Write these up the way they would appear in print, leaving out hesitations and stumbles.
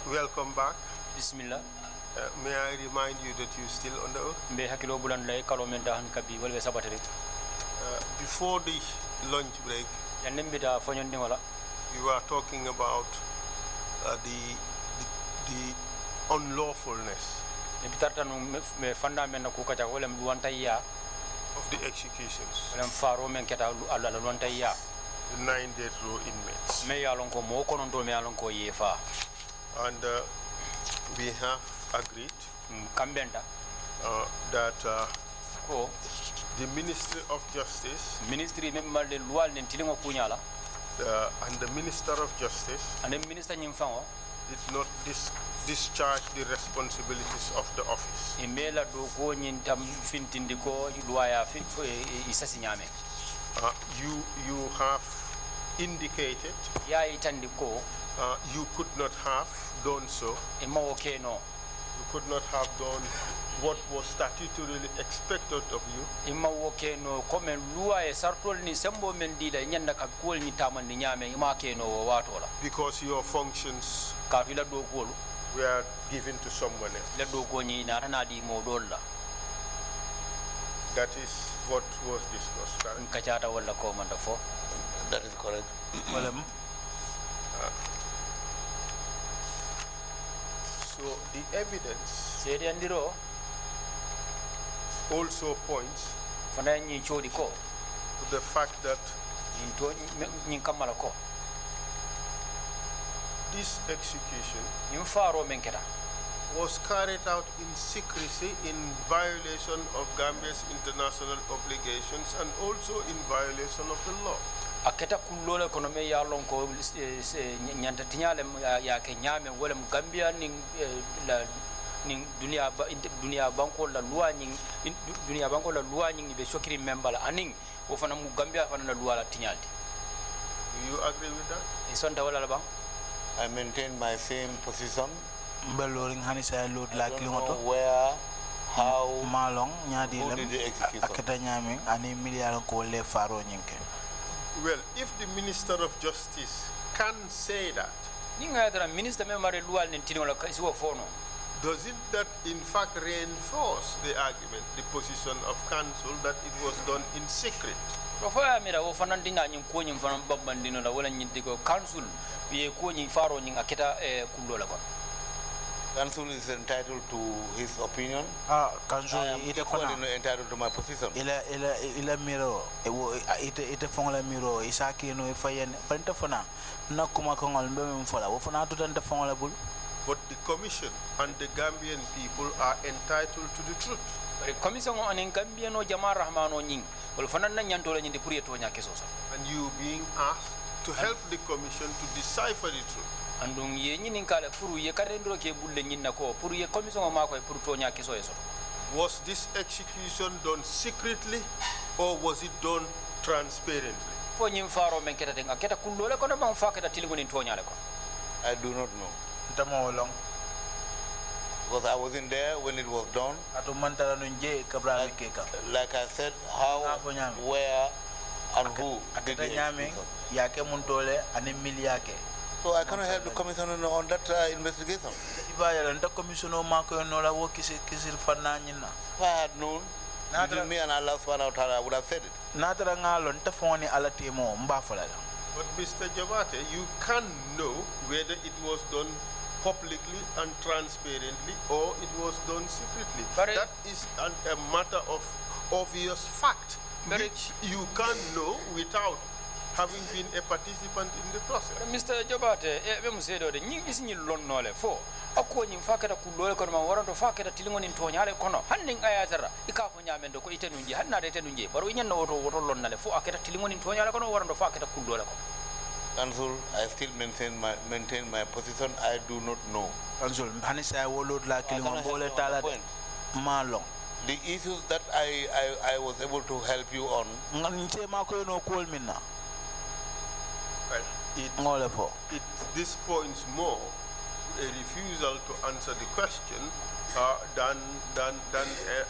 Welcome back. Bismillah. May I remind you that you're still on the oath? Before the lunch break, you were talking about the unlawfulness of the executions. The 9 death row inmates. And we have agreed that the Ministry of Justice and the Minister of Justice did not discharge the responsibilities of the office. You have indicated you could not have done so. You could not have done what was statutorily expected of you. Because your functions were given to someone else. That is what was discussed, correct? That is correct. So the evidence also points to the fact that this execution was carried out in secrecy, in violation of Gambia's international obligations and also in violation of the law. Aketa kulola konome ya lonko nyanta tinyale ya kenyame wala Gambia ning la ning dunia banko la loi ning dunia banko la loi ning be sokiri member aning wo fana mu Gambia fana la loi la tinyalti. Do you agree with that? Isonta wala la bang? I maintain my same position. I don't know where, how, who did the execution. Well, if the Minister of Justice can say that, doesn't that in fact reinforce the argument, the position of counsel that it was done in secret? Counsel is entitled to his opinion. I am equally entitled to my position. But the Commission and the Gambian people are entitled to the truth. And you being asked to help the Commission to decipher the truth. Was this execution done secretly or was it done transparently? I do not know. Because I wasn't there when it was done. Like I said, how, where, and who did the execution. So I cannot help the commission on that investigation. If I had known, between me and Allah subhanahu wa ta'ala, I would have said it. But Mr. Jabate, you can know whether it was done publicly and transparently or it was done secretly. That is a matter of obvious fact, which you can know without having been a participant in the process. Mr. Jobate, ako nyim fakata kulole kono man waranto fakata tilingoni toñale kono hanning ayatara ikafo nyamendo ko itenunji hanna retenunji baro nyanno woto lonnale fo akata tilingoni toñale kono waranto fakata kulole ko. Council, I still maintain my position. I do not know. Council, hanisa wolod la kilingon bole tala malong. The issues that I was able to help you on. Well, this points more a refusal to answer the question than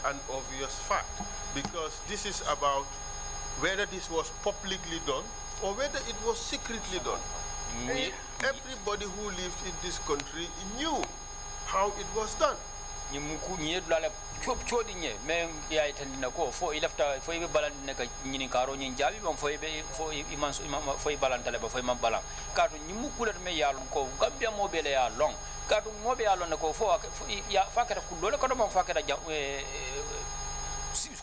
an obvious fact, because this is about whether this was publicly done or whether it was secretly done. everybody who lived in this country knew how it was done. Nimuku nyedula chodi nye me ya itandina ko fo ilafta fo ibe balan ne ka nyini karo nyin jabi bam fo ibe fo iman fo balan tale ba fo imam balan kadu nimuku le me yalon ko gambia mo bele ya long kadu mo be yalon ko fo ya fakata kullo ko do mo fakata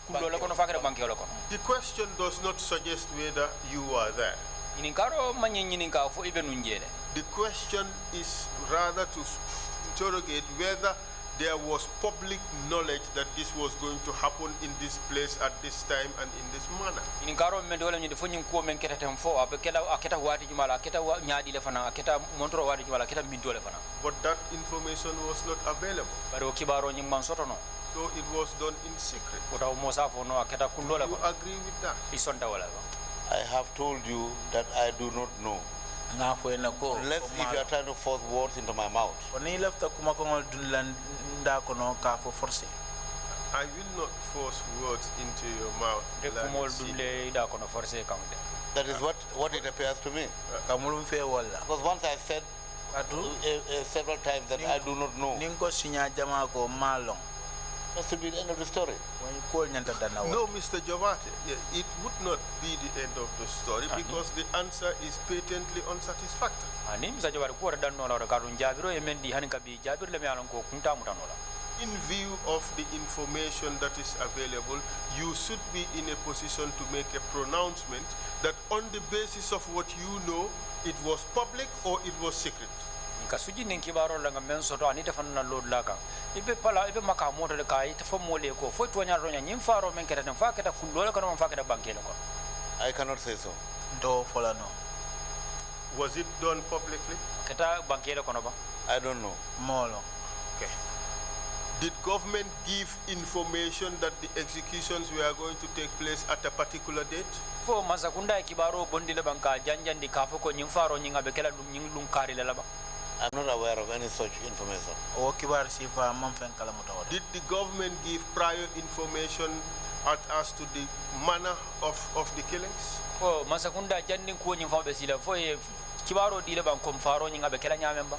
kullo ko no fakata banki ko. The question does not suggest whether you are there. Nyini karo manyi nyini ka fo ibe nunjele. The question is rather to interrogate whether there was public knowledge that this was going to happen in this place at this time and in this manner. In karo men dole ni defo nyin ko men keta tem fo abekela aketa wati jumala aketa nyaadi le fana aketa montro wati jumala aketa minto le fana. But that information was not available. Baro kibaro nyin man soto no. So it was done in secret. Ota mo safo no aketa kullo le. You agree with that? Isonda wala ba. I have told you that I do not know. Unless if you are trying to force words into my mouth. I will not force words into your mouth. That is what it appears to me. Because once I said several times that I do not know. That should be the end of the story. No, Mr. Javate, it would not be the end of the story because the answer is patently unsatisfactory. In view of the information that is available, you should be in a position to make a pronouncement that on the basis of what you know, it was public or it was secret. Kasuji ninkibaro langa mensoto anita fanna load laka ibe pala ibe maka moto le kai te fo mole ko fo to nyaro nya nyim faro men keta fa keta kullo ko non fa keta bankelo ko. I cannot say so. Do fola no. Was it done publicly? Keta bankelo ko no ba? I don't know. Molo. Okay. Did government give information that the executions were going to take place at a particular date? Fo masakunda kibaro bondi le banka janjandi ka fo ko nyim faro nyinga be kala nying lum kari le la ba. I'm not aware of any such information. Did the government give prior information as to the manner of the killings? Oh, masakunda jandin ko nyim fa be sila fo e kibaro dile ban kom faro nyinga be kala nyamemba.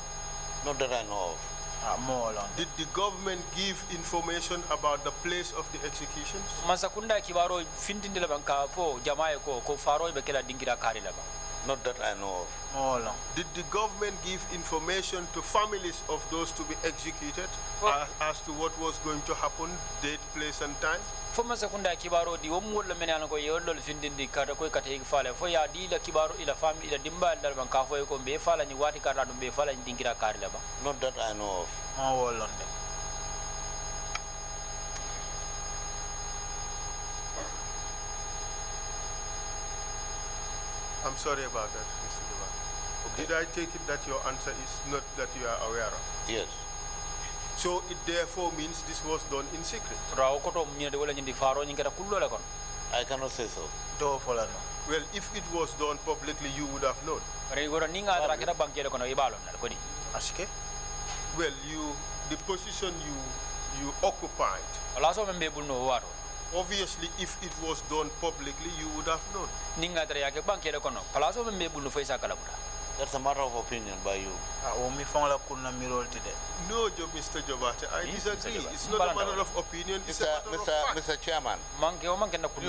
Not that I know of. Did the government give information about the place of the executions? Masakunda kibaro findindile ban ka fo jamae ko faro be kala dingira kari la ba. Not that I know of. Did the government give information to families of those to be executed as to what was going to happen, date, place and time? Foma sekunda kibaro di womul le menana ko yolol findindi kada ko kate fale fo ya di la kibaro ila family ila dimba dal ban ka fo ko be fala ni wati kada dum be fala ni dingira kar la ba. Not that I know of. I'm sorry about that, Mr. Devan. Okay. Did I take it that your answer is not that you are aware of? Yes. So it therefore means this was done in secret? I cannot say so. Well, if it was done publicly, you would have known. Well, the position you occupied, obviously, if it was done publicly, you would have known. That's a matter of opinion by you. No, Mr. Jobate, I disagree. It's not a matter of opinion, it's a matter of fact. Mr. Chairman, you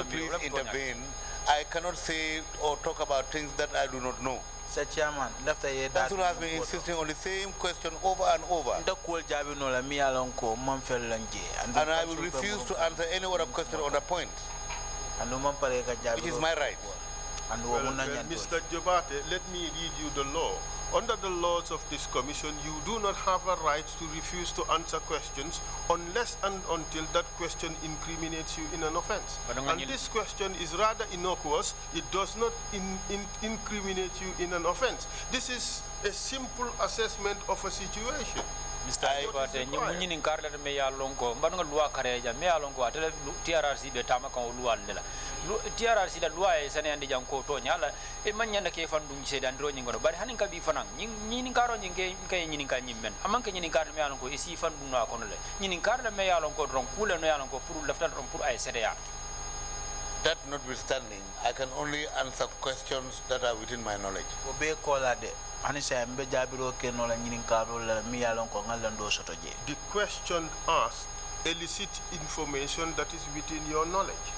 please intervene. I cannot say or talk about things that I do not know. Mr. Chairman, Council has been insisting on the same question over and over. And I will refuse to answer any other question on the point. It is my right. Well, Mr. Jobate, let me read you the law. Under the laws of this commission, you do not have a right to refuse to answer questions unless and until that question incriminates you in an offense. And this question is rather innocuous. It does not incriminate you in an offense. This is a simple assessment of a situation. Mr. Ibate, nyumunyi ni karla me ya lonko, mbanu lua kareja me ya lonko atele TRC be tama kan lua ndela. TRC la lua e sane andi janko to nyala e manyanda ke fandu nyi sedan dro nyingono bari hanin ka bi fanan nyini karo nyinge kay nyini ka nyimmen amanka nyini karla me ya lonko e si fandu no akono le nyini karla me ya lonko dron kula no ya lonko pour lafta dron pour ay sedeya. That notwithstanding, I can only answer questions that are within my knowledge. Obe kola de anisa mbe jabiro ke no la nyinin karo la mi yalon ko ngalando soto je. The question asked elicit information that is within your knowledge.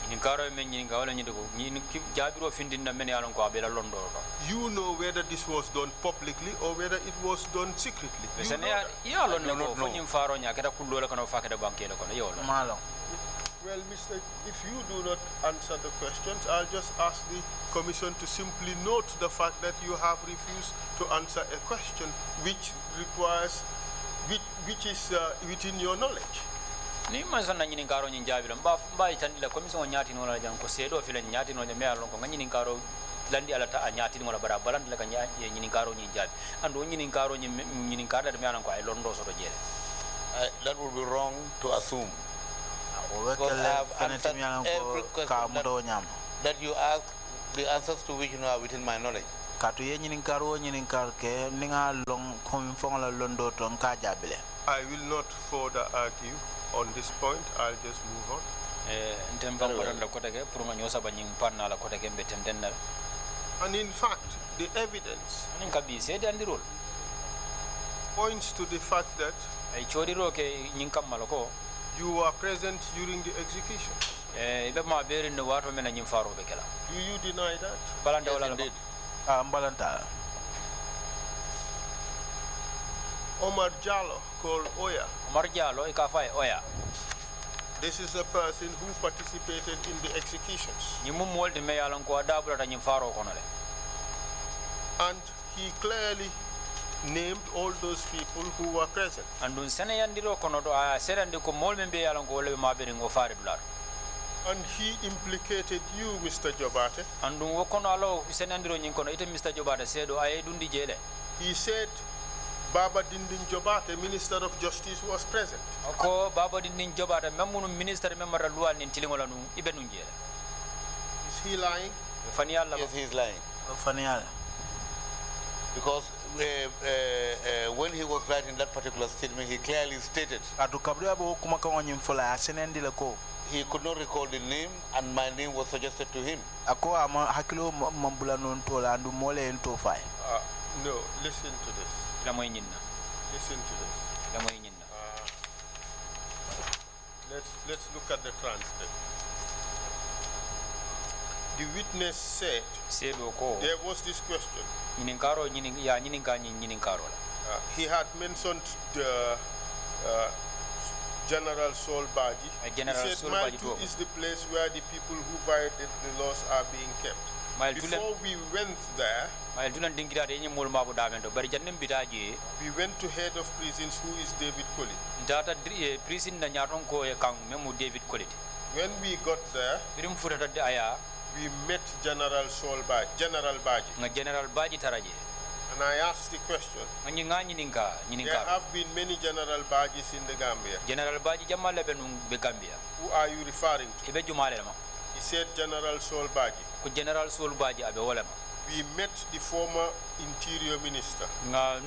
Nyinin karo men nyinin kawala nyinde ko nyinin jabiro findinda men yalon ko abela londo ko. You know whether this was done publicly or whether it was done secretly. You know that. Yalon no fo nyim faro nya kata kullo la kono fakada banke la kono yolon. Malon. Well, Mr. If you do not answer the questions, I'll just ask the Commission to simply note the fact that you have refused to answer a question which requires, which is within your knowledge. Ni manzana nyini karo nyin jabila mba itandila Commission nyati no la jang ko sedo file nyati no me alon ko nyini karo landi alata anyati no la bara baland la kanya nyini karo nyin jabi ando nyini karo nyini karo de me alon ko ay londo so do jere. That would be wrong to assume. Because I have answered every question that you ask, the answers to which are within my knowledge. Katu ye nyinin karo nyinin karke ninga long konfong la londo ton ka jabile. I will not further argue on this point. I'll just move on. And in fact, the evidence points to the fact that you were present during the execution. Do you deny that? Yes, indeed. Omar Jallo, called Oya. Omar Jallo, ikafai Oya. This is a person who participated in the executions. And he clearly named all those people who were present. And he implicated you, Mr. Jobate. He said Baba Dindin Jobate, Minister of Justice, was present. Is he lying? Yes, he is lying. Because when he was writing that particular statement, he clearly stated he could not recall the name, and my name was suggested to him. No, listen to this. Listen to this. Let's look at the transcript. The witness said there was this question. He had mentioned the General Sol Baji. He said Mile 2 is the place where the people who violated the laws are being kept. Before we went there, we went to head of prisons, who is David Colley. When we got there, we met General Sol Baji, General Baji. And I asked the question, there have been many General Bajis in the Gambia. Who are you referring to? He said General Sol Baji. We met the former Interior Minister. I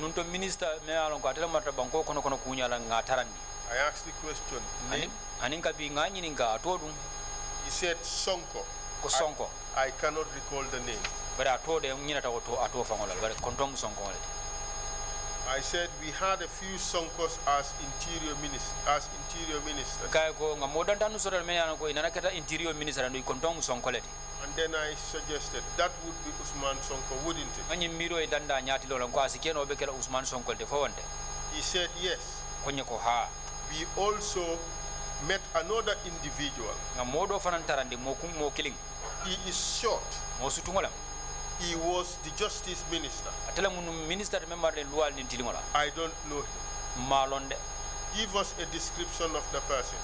asked the question, name? He said Sonko. I cannot recall the name. I said we had a few Sonkos as Interior Minister. And then I suggested that would be Usman Sonko, wouldn't it? He said yes. We also met another individual. He is short. He was the Justice Minister. I don't know him. Give us a description of the person.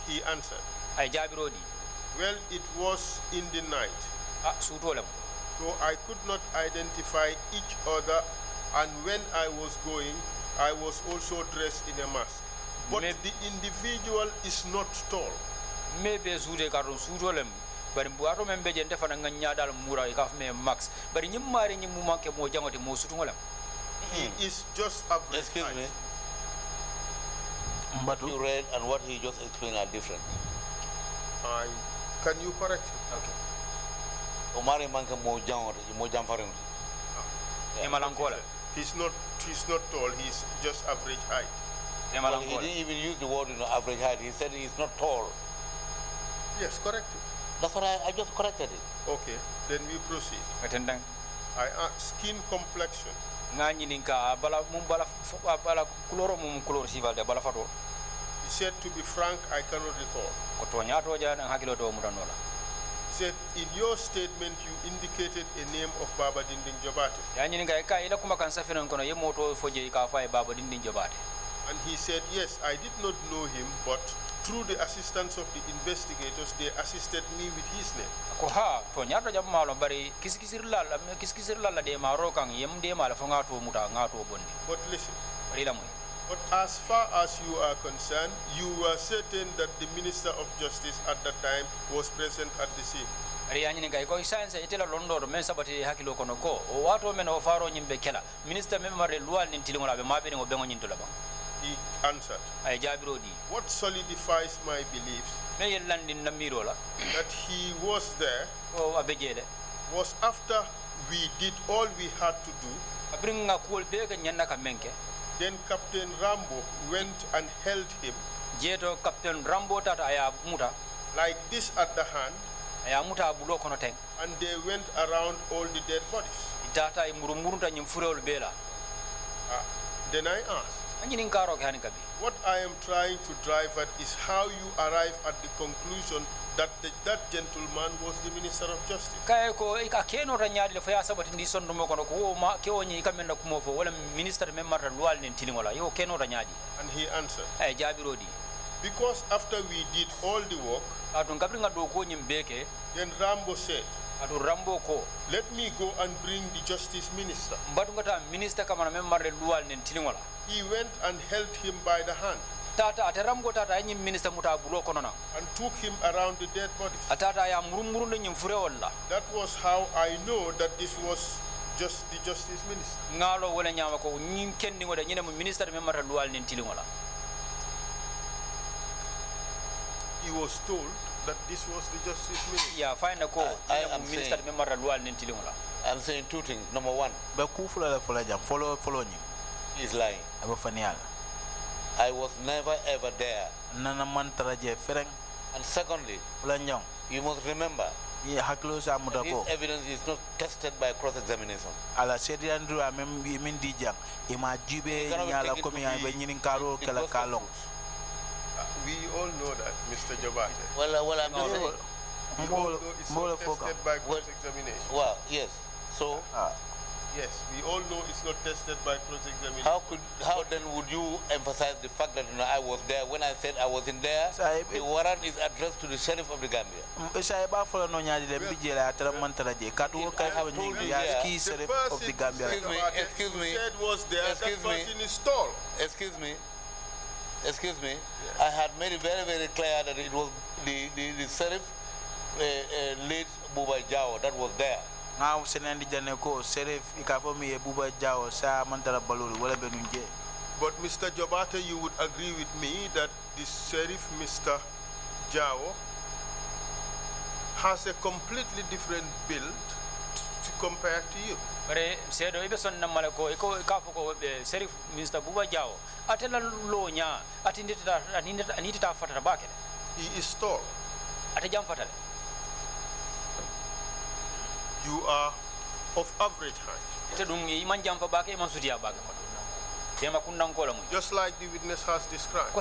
He answered, well, it was in the night. So I could not identify each other, and when I was going, I was also dressed in a mask. But the individual is not tall. He is just average. Excuse me. What you read and what he just explained are different. Can you correct him? Okay. Omari manke mo jam farin. He's not tall, he's just average height. Well, he didn't even use the word average height. He said he's not tall. Yes, correct. That's what I just corrected it. Okay, then we proceed. I skin complexion. He said, to be frank, I cannot recall. He said, in your statement, you indicated a name of Baba Dinding Jobate. And he said, yes, I did not know him, but through the assistance of the investigators, they assisted me with his name. But listen, but as far as you are concerned, you were certain that the Minister of Justice at that time was present at the scene. He answered, what solidifies my beliefs that he was there was after we did all we had to do. Then Captain Rambo went and held him like this at the hand, and they went around all the dead bodies. Then I asked, what I am trying to drive at is how you arrive at the conclusion that that gentleman was the Minister of Justice. And he answered, because after we did all the work, then Rambo said, let me go and bring the Justice Minister. He went and held him by the hand and took him around the dead bodies. That was how I know that this was just the Justice Minister. He was told that this was the Justice Minister. I'm saying two things. Number one, he's lying. I was never ever there. And secondly, you must remember, this evidence is not tested by cross-examination. We all know that, Mr. Jobate. Well, I'm just saying. We all know it's not tested by cross-examination. Well, yes. So, yes, we all know it's not tested by cross-examination. How then would you emphasize the fact that I was there when I said I wasn't there? The warrant is addressed to the Sheriff of the Gambia. The person said was there, that person is tall. Excuse me. I had made it very, very clear that it was the Sheriff late Buba Jao that was there. Now, Sheriff Ikafomi Buba Jao, Sa Mantara Baluri, whatever. But Mr. Jobate, you would agree with me that the Sheriff, Mr. Jao, has a completely different build to compare to you. Sheriff Mr. Buba Jao, atela lonya, anita fatara bakele. He is tall. You are of average height. Just like the witness has described.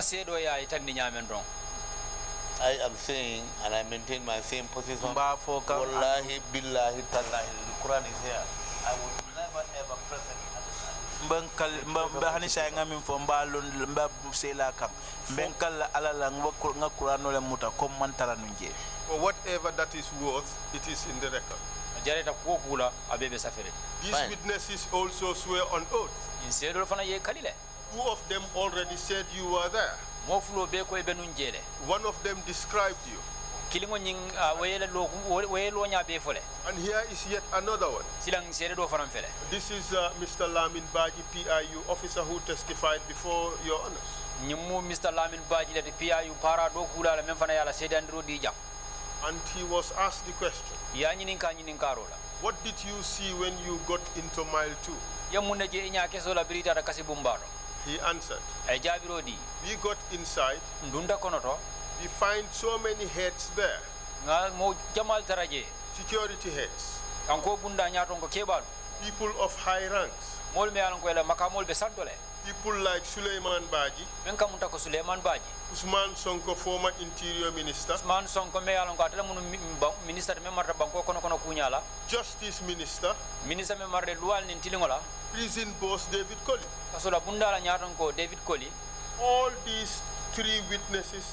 I am saying, and I maintain my same position. Wallahi, billahi, tallahi, the Quran is here. I was never ever present at the time. For whatever that is worth, it is in the record. These witnesses also swear on oath. Two of them already said you were there. One of them described you. And here is yet another one. This is Mr. Lamin Baji, PIU officer who testified before your honors. And he was asked the question. ya nyinin ka nyinin karola What did you see when you got into mile 2? ya munne je nya keso la brita da kasi bumbaro He answered, ay jabiro di we got inside, ndunda konoto we find so many heads there, nga mo jamal taraje security heads, kanko bunda nyaton ko kebalu people of high ranks, mol me alon ko la makamol be santole people like Suleiman Baji, men kamunta ko Suleiman Baji Usman Sonko, former interior minister, man sonko me alon ko atala mun minister me marta banko kono kunyala justice minister, minister me marde luwal nin tilingola prison boss David Colley. kasola bunda la nyaton ko David Colley All these three witnesses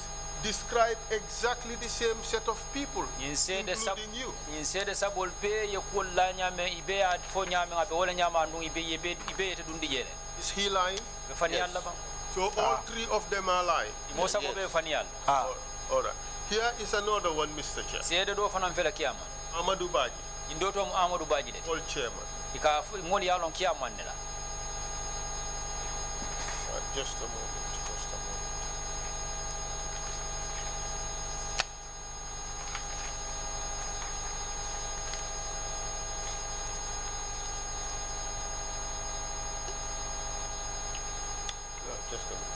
describe exactly the same set of people, including you. in said sabol pe ye ko la nyame ibe at fo nyame ngabe wala nyama ndu ibe te dundi jele Is he lying? be fani Allah ba So all three of them are lying. mo sabo be fani Allah All right. Here is another one, Mr. Chair. said do fanam fela kiyama Amadou Baji, indoto mo Amadou Baji de all chairman. ika mo li alon kiyama ne la Just a moment. Just a moment. Just a minute.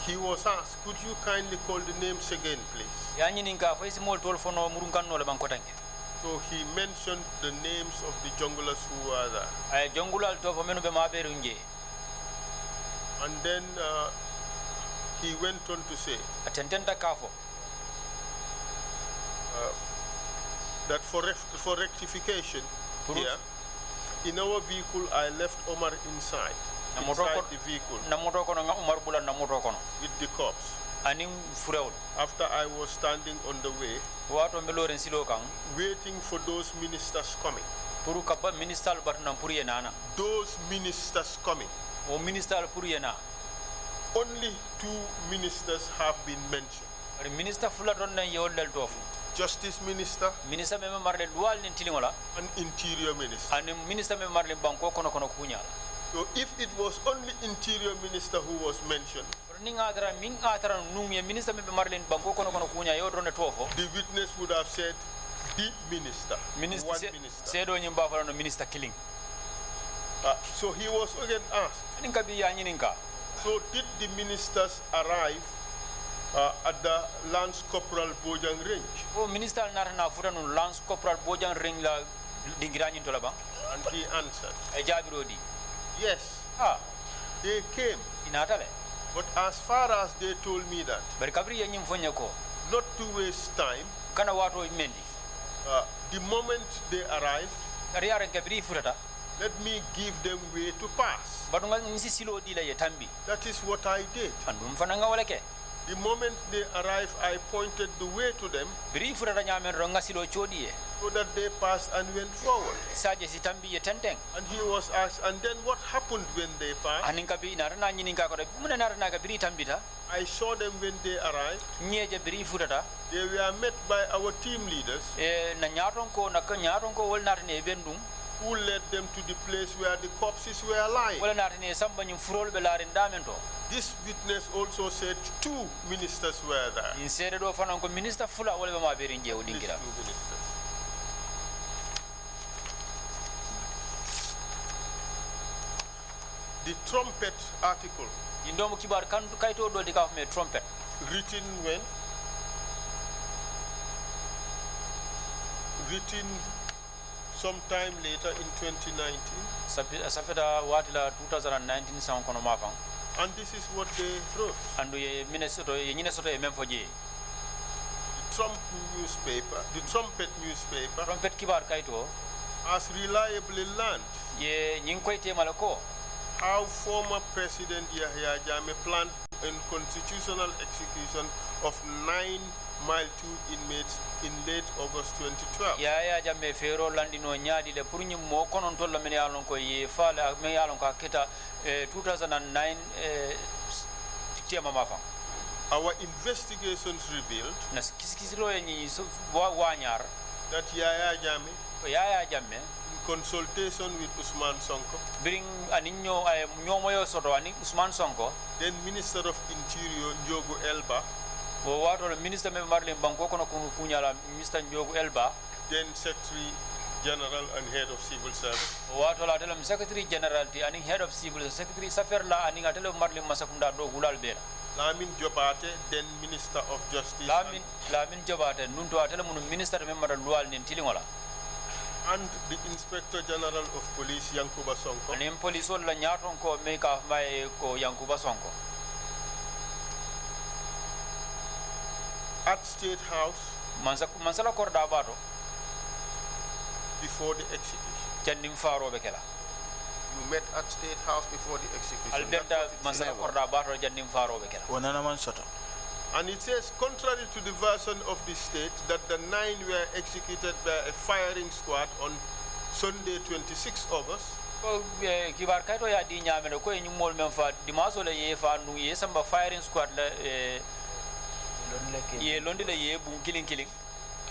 He was asked, could you kindly call the names again, please? ya nyinin ka fa isi mol tol fono murun kanno le banko tanke So he mentioned the names of the junglers who were there. ay jongulal to fa menu be ma be runje And then he went on to say atententa kafo that for rectification here, in our vehicle, I left Omar inside the vehicle na moto kono nga Umar bulan na moto kono with the cops. anin furewul After I was standing on the way, wato be loren silo kan waiting for those ministers coming. puru kabba minister batna puru yenana Those ministers coming. o minister puru yena Only two ministers have been mentioned. ari minister fula don na yoldal tofu Justice Minister minister me marle luwal nin tilingola and Interior Minister. ani minister me marle banko kono kunyala So if it was only Interior Minister who was mentioned, ninga dara min atara nungye minister me marle banko kono kunya yo don tofo the witness would have said the minister, one minister. sedo nyimba fala no minister killing So he was again asked, ninka bi ya nyininka so did the ministers arrive at the Lance Corporal Bojang range? o minister na futa no lance corporal bojan ring la dingirani to la ba And he answered, e jabirodi yes, they came. inatale But as far as they told me that, bari kabri ya nyim fonya ko not to waste time, kana wato mendi the moment they arrived, ari yaren kabri furata let me give them way to pass. badu nga nsi silo di la yetambi That is what I did. andum fana nga wala ke The moment they arrived, I pointed the way to them biri furata nyamen ro nga silo chodi e so that they passed and went forward. saje si tambi ye tenteng And he was asked, and then what happened when they passed? anin kabi na rana nyinin ka ko de mun na rana ka biri tambita I saw them when they arrived. nyeje biri furata They were met by our team leaders e na nyaton ko wol natane bendum who led them to the place where the corpses were lying. wala natane samba nyum furol be larin damen to This witness also said two ministers were there. in sede do fanan ko minister fula wala be ma be rinje o These dingira two ministers. The trumpet article, indomo kibar kan kayto do di ka me trumpet written when? Written sometime later in 2019. safeta watila 2019 san kono mafan And this is what they wrote. andu ye minnesota ye nyine soto e men foje The trumpet newspaper trumpet kibar kayto has reliably learned ye nyin koyte malako how former President Yahya Jammeh planned in constitutional execution of 9 Mile 2 inmates in late August 2012. ya jamme fero landino nyaadi le pour nyim mo konon tolla men yalon ko ye faala men yalon ka keta 2009 tema mafan Our investigations revealed na kisikisiro ye ni wanyar that Yahya Jammeh, ya jamme in consultation with Usman Sonko. Bring aninyo ay nyomoyo soto ani Usman Sonko. Then Minister of Interior Njogu Elba. O wato Minister me Marlin Banko kono kunyala Mr. Njogu Elba. Then Secretary General and Head of Civil Service. O wato la tele Secretary General ti ani Head of Civil Secretary Safer la ani ngatele Marlin Masakunda do gulal bela. Lamin Jobate, then Minister of Justice. Lamin Jobate nunto atele munu Minister me mara lual nin tilingola. And the Inspector General of Police Yankuba Sonko. Ani police la nyaton ko me ka mai ko Yankuba Sonko. At State House. Mansala korda bato. Before the execution. Jandim faro bekela. You met at State House before the execution. Alberta Mansala korda bato jandim faro bekela. Wanana man soto. And it says, contrary to the version of the state, that the 9 were executed by a firing squad on Sunday, 26 August. Kibar kaito ya di nyamelo ko ñu mol men fa dimaso le ye fa nu ye samba firing squad la ye londi le ye bu killing.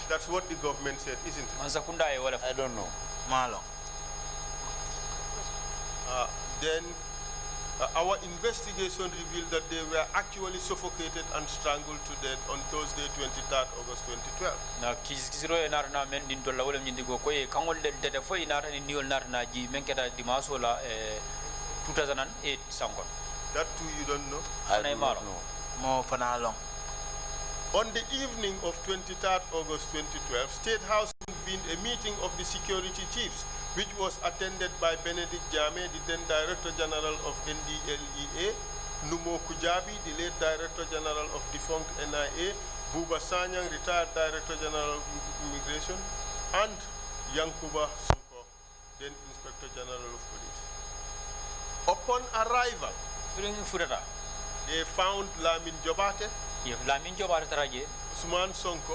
That's what the government said, isn't it? Mansakunda e wala I don't know. Malo. Then our investigation revealed that they were actually suffocated and strangled to death on Thursday, 23rd August 2012. na kisiro e narna men din to lawol nyindi go ko e kangol de fo inata ni niol narna ji men keta dimaso la 2008 sankon. That too you don't know? I do not know. Mo fana long. On the evening of 23rd August 2012, State House convened a meeting of the security chiefs, which was attended by Benedict Jame, the then Director General of NDLEA, Numo Kujabi, the late Director General of defunct NIA, Buba Sanyang, retired Director General of Immigration, and Yankuba Sonko, then Inspector General of Police. Upon arrival, they found Lamin Jobate, Lamin Jobate taraje Usman Sonko,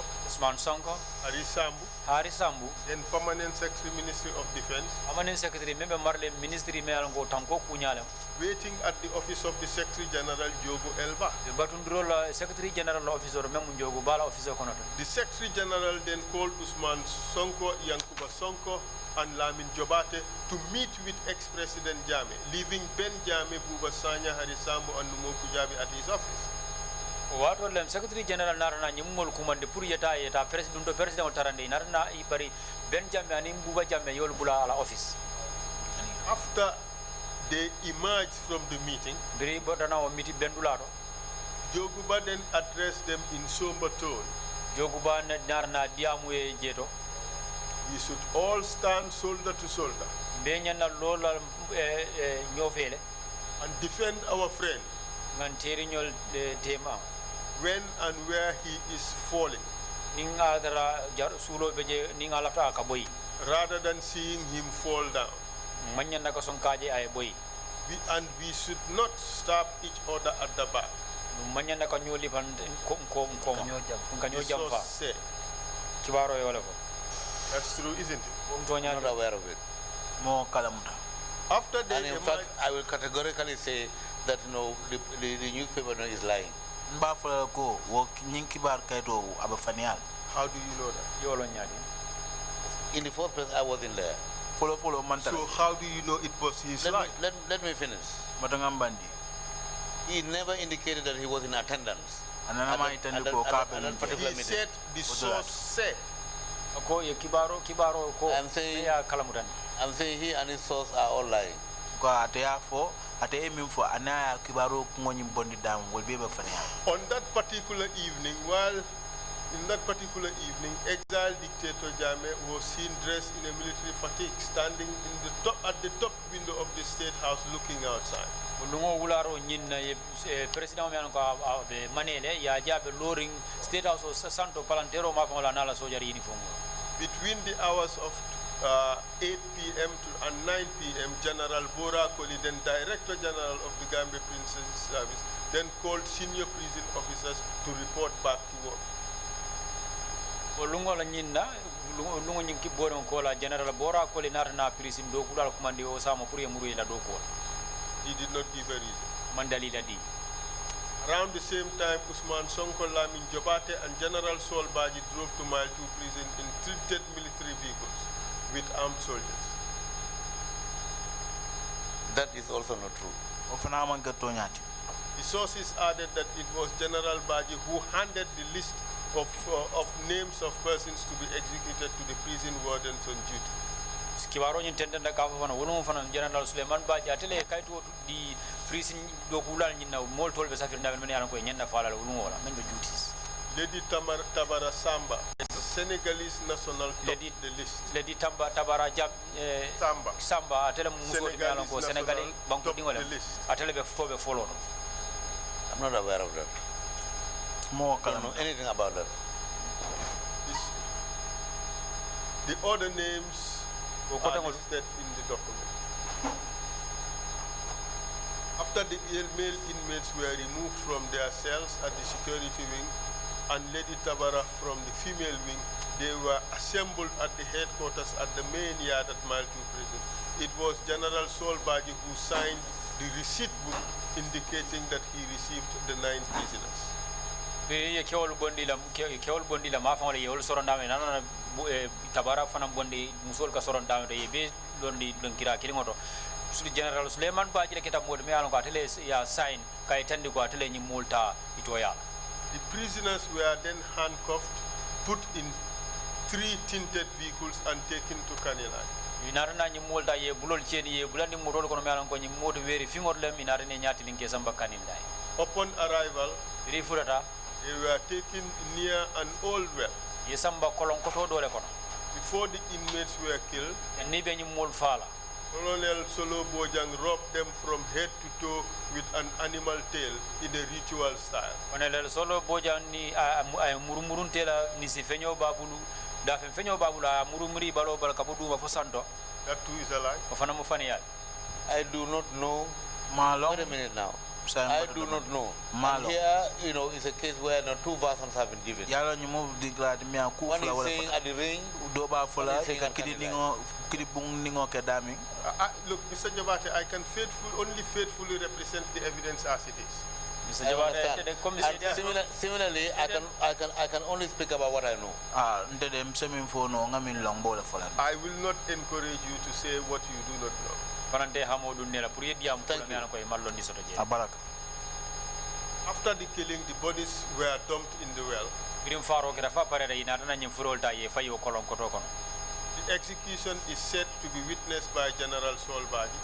Hari Sambu, then Permanent Secretary Ministry of Defense, Permanent Secretary member Marle Ministry me alango tanko kunyala, waiting at the office of the Secretary General Jogo Elba. Batundro la Secretary General Officer memu Jogo Bala Officer konoto. The Secretary General then called Usman Sonko, Yankuba Sonko, and Lamin Jobate to meet with ex-President Jame, leaving Ben Jame, Buba Sanya, Hari Sambu, and Numo Kujabi at his office. Wato lem Secretary General narana nyumol kumande pour yeta president tarande narana ibari Ben Jame ani Buba Jame yol bula ala office. After they emerged from the meeting, biri bodana o miti bendulato Joguba then addressed them in somber tone. Joguba narna diamu e jeto. We should all stand shoulder to shoulder benyana lola nyofele and defend our friend nganteri nyol tema when and where he is falling, ninga dara sulo beje ninga lafta ka boy rather than seeing him fall down. manyana ka son kaje ay boy We should not stab each other at the back. manyana ka nyoli ban ko kanyo jam fa Say. kibaro e wala ko. That's true, isn't it? I'm not aware of it. Mo kalamuta. After they And in fact, I will categorically say that the newspaper is lying. Mbafala ko wo nyinki bar kaito abafanial. How do you know that? Yolo nyadi. In the first place, I wasn't there. Follow mantara. So how do you know it was his lie? Let me finish. Matangambandi. He never indicated that he was in attendance. Anana ma itandi ko kape. He said the source said. Ko ye kibaro ko I'm saying ya kalamudan. I'm saying he and his source are all lying. Ko ate eminfo anaya kibaro ngoni bondi dam will be bafanial. On that particular evening, exiled dictator Jame was seen dressed in a military fatigue, standing at the top window of the State House looking outside. Lungo wularo nyinna president me ko be manele ya jabe loring State House o santo palantero ma fa nala sojari uniform. Between the hours of 8 p.m. and 9 p.m., General Bora Koli, then Director General of the Gambia Prison Service, then called senior prison officers to report back to work. Lungo la nyinna lungo nyinki boron ko la General Bora Koli narna prison do kudal kumandi o sama pour yemuru la do ko. He did not give a reason. Mandali la di. Around the same time, Usman Sonko, Lamin Jobate, and General Sol Baji drove to Mile 2 prison in treated military vehicles with armed soldiers. That is also not true. The sources added that it was General Baji who handed the list of names of persons to be executed to the prison wardens on duty. Kibaro nyin tendenda ka fa wono fa General Suleiman Baji atele kayto di prison do kulal nyin na mol tol be safir ndavel men yalan ko nyen na falal wono wala men be duties. Lady Tabara Samba, a Senegalese national top the list. Lady Tabara Samba atele muso di yalan ko Senegalese banko dingole atele be follow. I'm not aware of that. I don't know anything about that. The other names are listed in the document. After the male inmates were removed from their cells at the security wing and Lady Tabara from the female wing, they were assembled at the headquarters at the main yard at Mile 2 prison. It was General Sol Baji who signed the receipt book indicating that he received the 9 prisoners. Be kewol bondi la ma fa wala yewol soron dame nana Tabara fanam bondi musol ka soron dame de be dondi don kira kiri ngoto General Suleiman Baji le kita mod me alon ko atele ya sign kay tandi ko atele ni multa itoya. The prisoners were then handcuffed, put in 3 tinted vehicles and taken to Kanilai. Inarana ni multa ye bulol cheni ye bulandi murol kono me alon ko ni mod veri fingor lem inarane nyati linke samba Kanilai. Upon arrival, they were taken near an old well. Before the inmates were killed, Colonel Solo Bojang robbed them from head to toe with an animal tail in a ritual style. Colonel Solo Bojang ni murumurun tela ni si fenyo babulu da fenyo babula murumuri balo bal kabudu ba fosanto. That too is a lie. I do not know. Wait a minute now. I do not know. And here, it's a case where 2 versions have been given. One is saying at the ring, one is saying at look, Mr. Jabate, I can only faithfully represent the evidence as it is. I understand. And similarly, I can only speak about what I know. I will not encourage you to say what you do not know. Thank you. After the killing, the bodies were dumped in the well. The execution is said to be witnessed by General Sol Baji,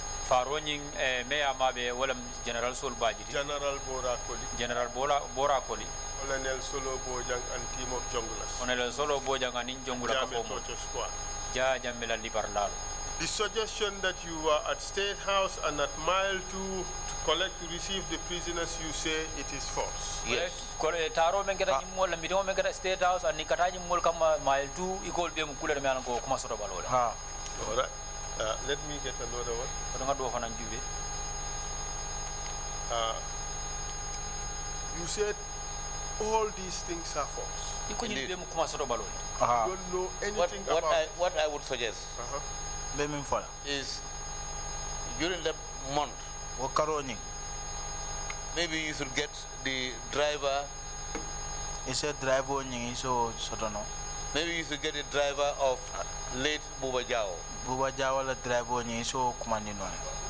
General Sol Baji, General Bora Koli, General Bora Koli, Colonel Solo Bojang and team of junglers, Colonel Solo Bojang and Jongula Squad. The suggestion that you were at State House and at Mile 2 to receive the prisoners, you say it is false. Yes. Taro mengkata nyimol la midong mengkata State House and nikata nyimol kama Mile 2 ikol be mukula na ko kuma soro balola. Ha. All right. Let me get another one. Nga do fanan juwe. You said all these things are false. Iko nyimbe be kuma soro balola. You don't know anything about what I would suggest is during that month, maybe you should get the driver. Maybe you should get the driver of late Buba Jao.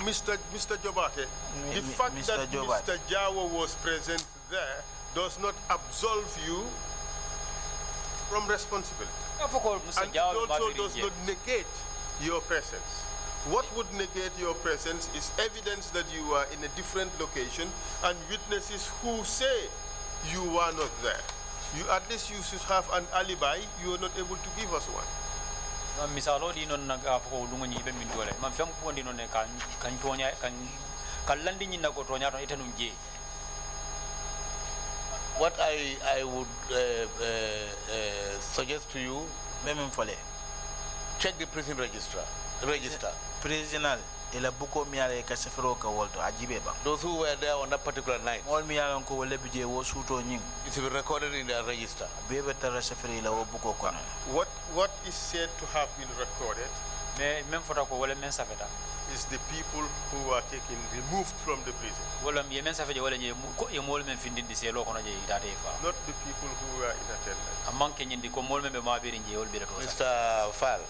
Mr. Jobate, the fact that Mr. Jawa was present there does not absolve you from responsibility. And it also does not negate your presence. What would negate your presence is evidence that you are in a different location and witnesses who say you were not there. At least you should have an alibi. You are not able to give us one. Misalo di non nagafo lungonyi be min dole. Man fem ko di non kan tonya kan landi ni nako tonya to itanunje. What I would suggest to you, check the prison register. Prisoner, those who were there on that particular night, it should be recorded in their register. What is said to have been recorded is the people who are removed from the prison. Not the people who are in attendance. Mr. Fall,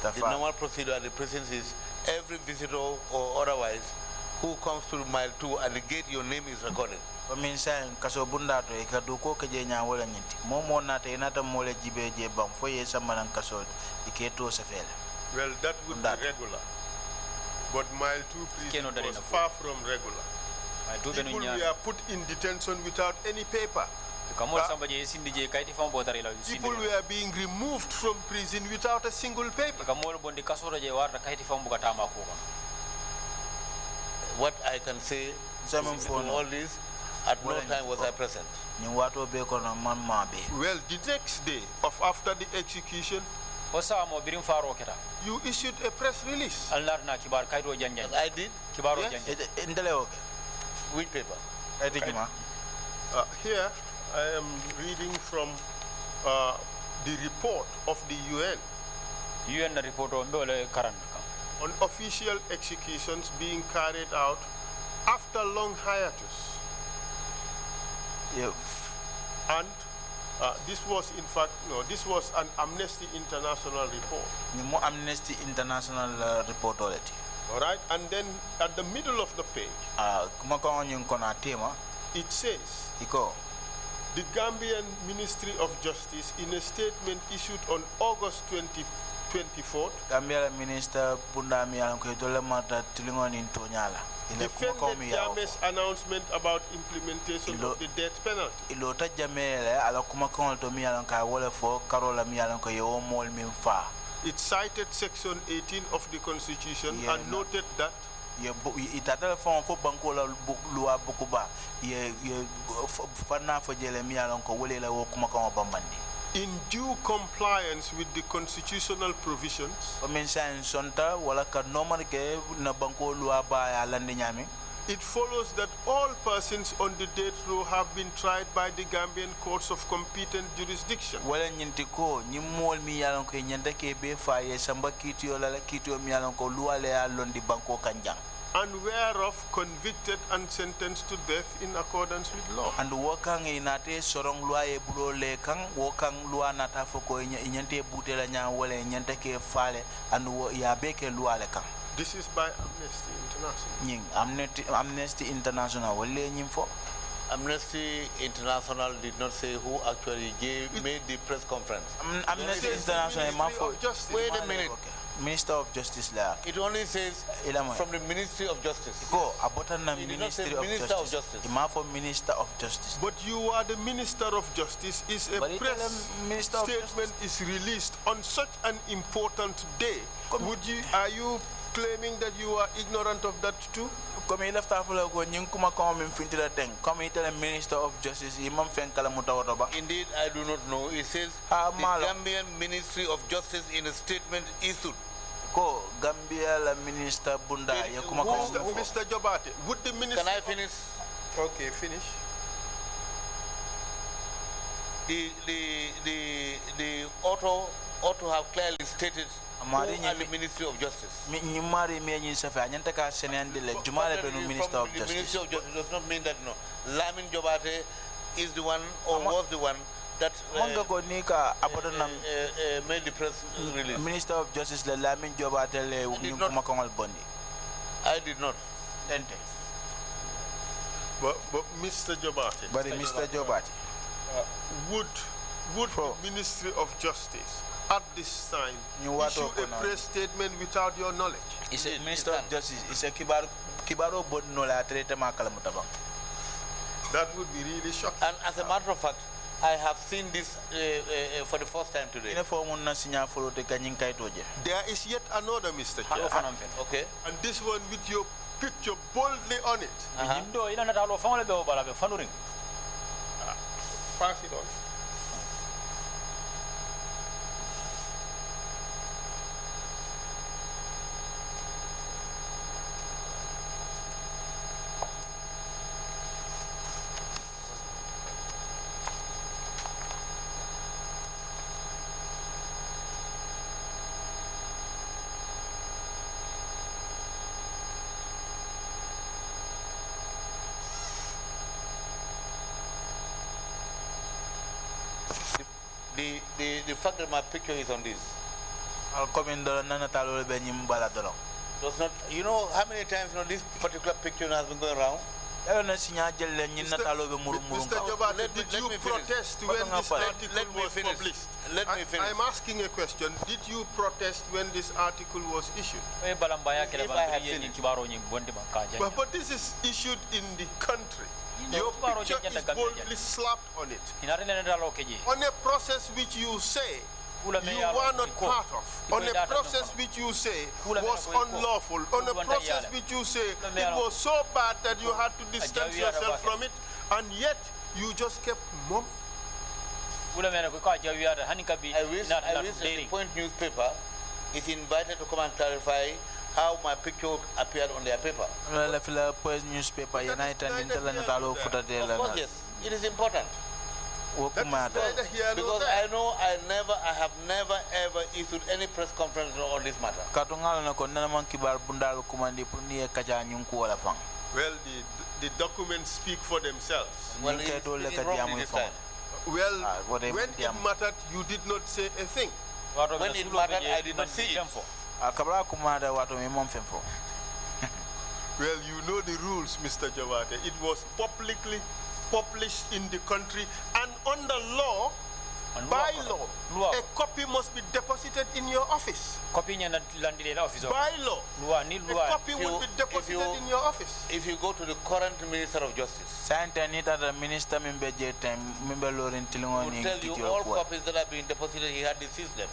the normal procedure at the prisons is every visitor or otherwise who comes to mile 2 and the gate, your name is recorded. I mean, saying kaso bunda to ikaduko kajenya wala nyinti. Momo nata inata mole jibe je bang for ye samanan kaso iketo sefele. Well, that would be regular. But mile 2 prison was far from regular. People were put in detention without any paper. People were being removed from prison without a single paper. What I can say to all this, at no time was I present. Well, the next day of after the execution, you issued a press release. I did. Yes. Which paper? Here I am reading from the report of the UN on official executions being carried out after long hiatus. Yep. And this was, in fact, this was an Amnesty International report. Amnesty International report already. All right, and then at the middle of the page, it says, the Gambian Ministry of Justice, in a statement issued on August 24th, Gambia Minister Pundami Alonkoitolemata Tilingonintonala. Defended Jammeh's announcement about implementation of the death penalty. Ilota Jamele Alakumakon to Mialanka Wole for Carola Mialanko Yomol Mimfa. It cited Section 18 of the Constitution and noted that itata fon fo bankola loi bukuba ye fanna fo jele Mialanko Wole la Wokumakon Bambandi. In due compliance with the constitutional provisions, it follows that all persons on the death row have been tried by the Gambian courts of competent jurisdiction. And whereof convicted and sentenced to death in accordance with law. And wakang inate sorong lua e bulo lekang wakang lua nata foko inyante butela nya wala inyante ke fale and ya beke lua lekang. This is by Amnesty International. Amnesty International wale nyimfo. Amnesty International did not say who actually made the press conference. Amnesty International wait a minute. Minister of Justice la. It only says from the Ministry of Justice. Go abotana Ministry of Justice. Minister of Justice. But you are the Minister of Justice. Is a press statement is released on such an important day. Are you claiming that you are ignorant of that too? Come in left after go nyinguma come in fintila thing. Come in tell the Minister of Justice imam fenkala mutawotoba. Indeed, I do not know. It says the Gambian Ministry of Justice in a statement issued. Go Gambia la Minister Bunda yakuma Mr. Jobate, would the minister? Can I finish? Okay, finish. The auto ought to have clearly stated who are the Ministry of Justice. From the Ministry of Justice does not mean that Lamin Jobate is the one or was the one that made the press release. Minister of Justice Lamin Jobate I did not. But Mr. Jobate. Would the Ministry of Justice at this time issue a press statement without your knowledge? It's a Minister of Justice. It's a kibaro bod no la trete makala mutabang. That would be really shocking. And as a matter of fact, I have seen this for the first time today. There is yet another, Mr. Chair. Okay. And this one with your picture boldly on it. Pass it on. The fact that my picture is on this. I'll come in the Nanatalo Benim Baladolo. does not. You know how many times this particular picture has been going around? Mr. Jobate, did you protest when this article was published? Let me finish. I'm asking a question. Did you protest when this article was issued? But this is issued in the country. Your picture is boldly slapped on it. On a process which you say you were not part of, on a process which you say was unlawful, on a process which you say it was so bad that you had to distance yourself from it, and yet you just kept mum. I wish the Point newspaper is invited to come and clarify how my picture appeared on their paper. Of course, yes, it is important. That is neither here nor Because there. I know I have never ever issued any press conference on this matter. Well, the documents speak for themselves. Well, it is wrong this time. Well, when it mattered, you did not say a thing. When it mattered, I did not see it. Well, you know the rules, Mr. Jawate. It was publicly published in the country, and under law, by law, a copy must be deposited in your office. By law, a copy will be deposited in your office. If you go to the current Minister of Justice, will tell you all copies that have been deposited, he had seized them.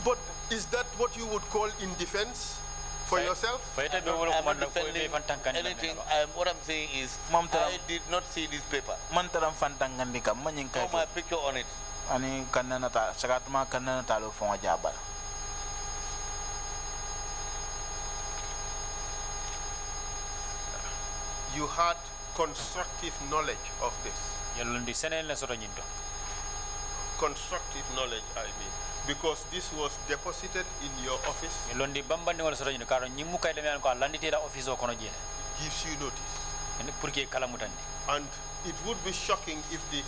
But is that what you would call in defense for yourself? I'm not defending anything. What I'm saying is, I did not see this paper. No, my picture on it. You had constructive knowledge of this. Constructive knowledge, I mean. Because this was deposited in your office, gives you notice. And it would be shocking if the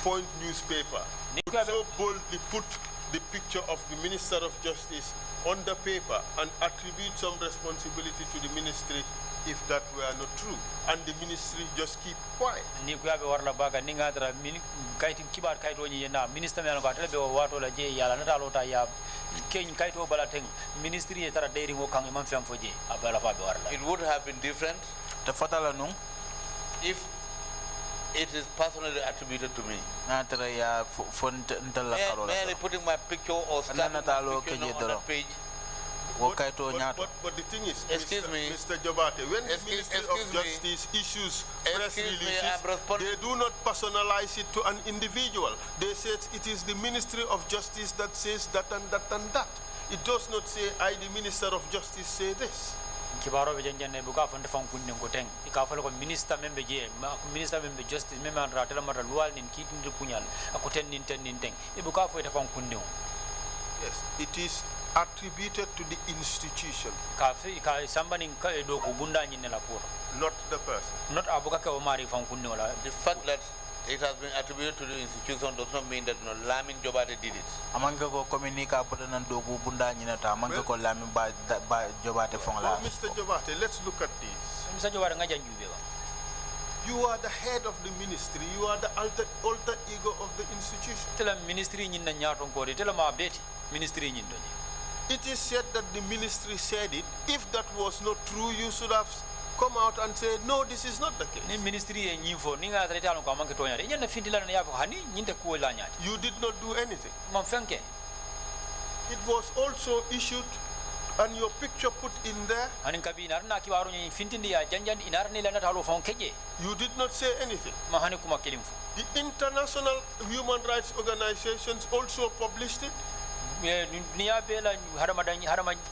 Point newspaper would so boldly put the picture of the Minister of Justice on the paper and attribute some responsibility to the ministry if that were not true, and the ministry just keep quiet. It would have been different if it is personally attributed to me. Merely putting my picture or slapping my picture on that page. But the thing is, Mr. Jobate, when the Ministry of Justice issues press releases, they do not personalize it to an individual. They say it is the Ministry of Justice that says that and that and that. It does not say, I, the Minister of Justice, say this. Kibaro be janjane buka fande fam kunne ko teng ikafalo ko minister membe justice membe andra tela mata lual nin kitin de punyal akuten nin ten nin teng e buka fo ta fam kunne. Yes, it is attributed to the institution, Ka somebody ka do ko bunda nyin la ko, not the person. not abuka ka o mari fam kunne wala. The fact that it has been attributed to the institution does not mean that Lamin Jobate did it. Amanga ko communica potanan do ko bunda nyinata amanga ko lami ba Jobate fongla. Mr. Jobate, let's look at this. Mr. Jobate nga janjube ba. You are the head of the ministry. You are the alter ego of the institution. Tela ministry nyin na nyaton ko de tela ma beti ministry nyin do. It is said that the ministry said it. If that was not true, you should have come out and say, no, this is not the case. Ni ministry e nyinfo ni nga treta no ko manke to nyade nyana findila na yafo hani nyinte ko la nyade. You did not do anything. Mam fenke. It was also issued and your picture put in there. Hanin kabi narna ki waru nyi fintindi ya janjan inarni la na talo fon keje. You did not say anything. Ma hani kuma kelimfo. The international human rights organizations also published it. Niya bela harama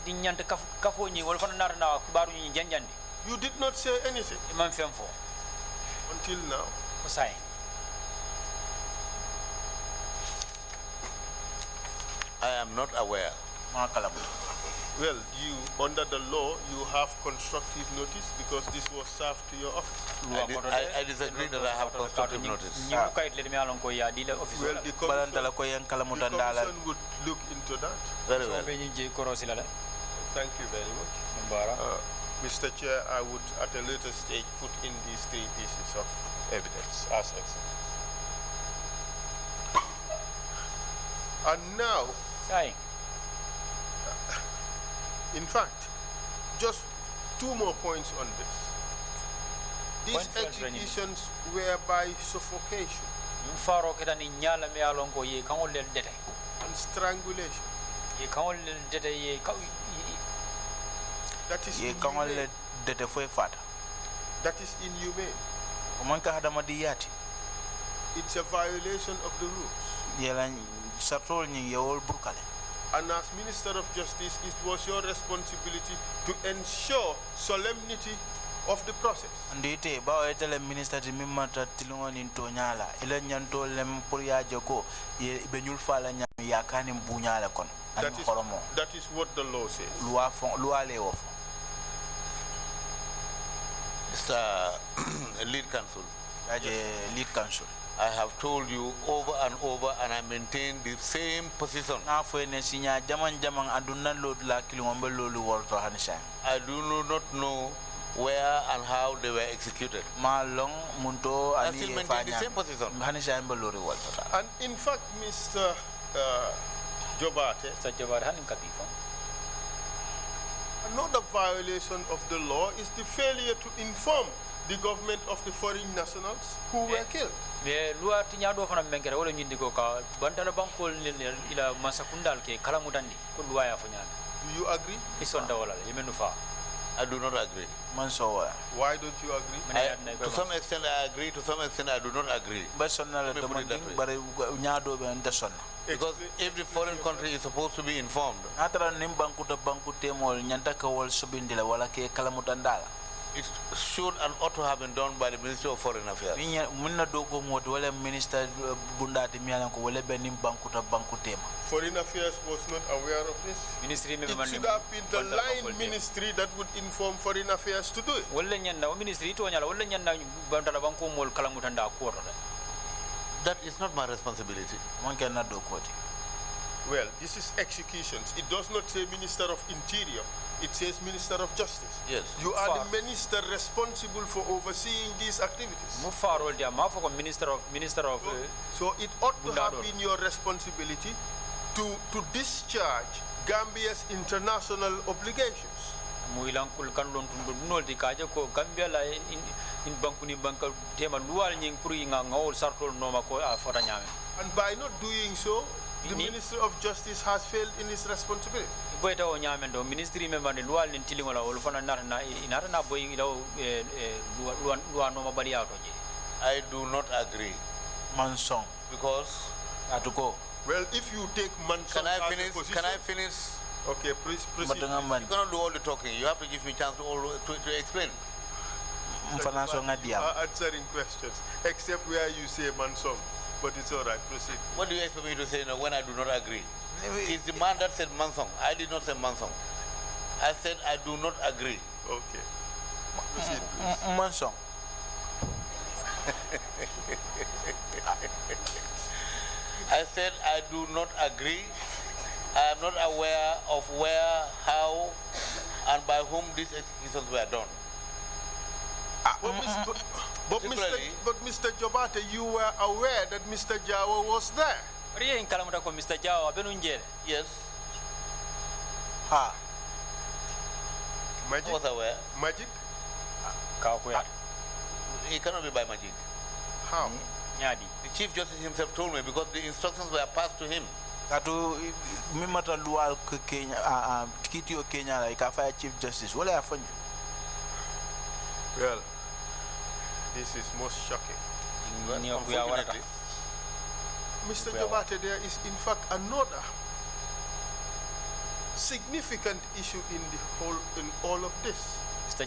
dinyante kafo nyi wol fana narna ki baru nyi janjandi. You did not say anything. Mam femfo. Until now. Osai. I am not aware. Well, you, under the law, you have constructive notice because this was served to your office. I disagree that I have constructive notice. Well, the commission would look into that. Very well. Thank you very much. Mr. Chair, I would at a later stage put in these 3 pieces of evidence as example. And now, in fact, just 2 more points on this. These executions were by suffocation and strangulation. That is inhumane. That is inhumane. It's a violation of the rules. And as Minister of Justice, it was your responsibility to ensure solemnity of the process. Ndite ba etele minister ti mimata tilongo ni tonyala ile nyanto lem puriya joko ye benyul fala nyam yakani mbunyala kon. That is what the law says. Mr. Lead Counsel. Lead Counsel. I have told you over and over, and I maintain the same position. I do not know where and how they were executed. I still maintain the same position. And in fact, Mr. Jobate, another violation of the law is the failure to inform the government of the foreign nationals who were killed. Do you agree? I do not agree. Why don't you agree? To some extent I agree, to some extent I do not agree. Because if the foreign country is supposed to be informed, it should and ought to have been done by the Ministry of Foreign Affairs. Foreign Affairs was not aware of this. It should have been the line ministry that would inform Foreign Affairs to do it. That is not my responsibility. Well, this is executions. It does not say Minister of Interior. It says Minister of Justice. Yes. You are the minister responsible for overseeing these activities. So it ought to have been your responsibility to discharge Gambia's international obligations. And by not doing so, the Minister of Justice has failed in his responsibility. I do not agree. Mansong. Because well, if you take Mansong as a position, can I finish? Okay, please proceed. You cannot do all the talking. You have to give me a chance to explain. Answering questions, except where you say Mansong. But it's all right, proceed. What do you expect me to say when I do not agree? It's the man that said Mansong. I did not say Mansong. I said I do not agree. Okay. Proceed, please. Mansong. I said I do not agree. I am not aware of where, how, and by whom these executions were done. But Mr. Jobate, you were aware that Mr. Jawa was there. Yes. Magic? I was aware. Magic? It cannot be by magic. How? The Chief Justice himself told me because the instructions were passed to him. Chief Justice. Well, this is most shocking. Unfortunately, Mr. Jobate, there is in fact another significant issue in all of this. Do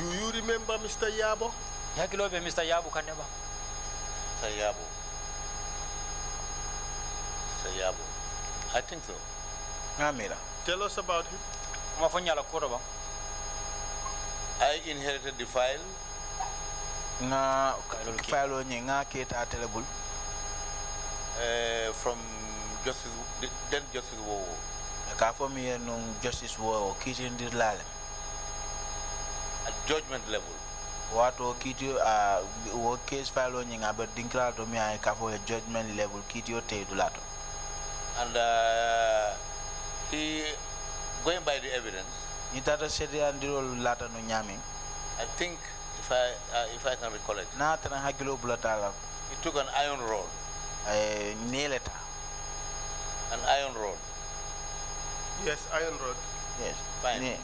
you remember Mr. Yabo? Mr. Yabo. I think so. Tell us about him. I inherited the file. from Justice, then Justice Wowo. Kafomi nung Justice Wowo kiti ndirlale. At judgment level. Wato kiti wo case file on yinga but dinkra to me ay kafo judgment level kiti o te dulato. And he, going by the evidence, Nitata sedi andiro lata no nyami. I think if I can recall it, Na tana hagilo bulatala. he took an iron rod. Naileta. An iron rod. Yes, iron rod. Yes. Fine.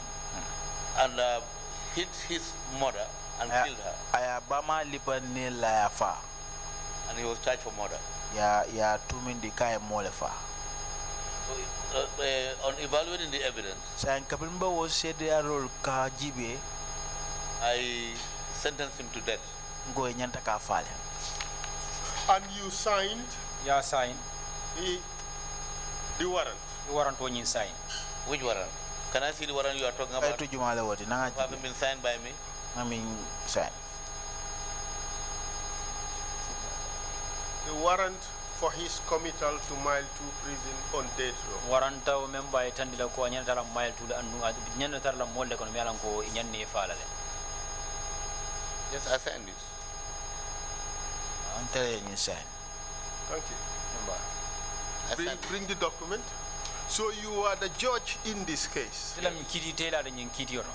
And hit his mother and killed her. Ayabama lipa nila ya fa. And he was charged for murder. Ya tumindi kaya molefa. So, on evaluating the evidence, Sayan kapimba was said their role ka jibe I sentenced him to death. go nyanta ka fale. And you signed Ya sign. the warrant. The warrant on sign. Which warrant? Can I see the warrant you are talking Ay about? tu jumala woti na Haven't been signed by me. I mean sign. The warrant for his committal to Mile 2 prison on death row. Warranta o member etandila ko nyanta la mile to anu nyanta la molle kono melan ko nyanne fala le. Yes, I signed it. I'm telling you sign. Thank you. I signed it. Bring the document. So you are the judge in this case. Tela mi kiti tela de nyin kiti yono.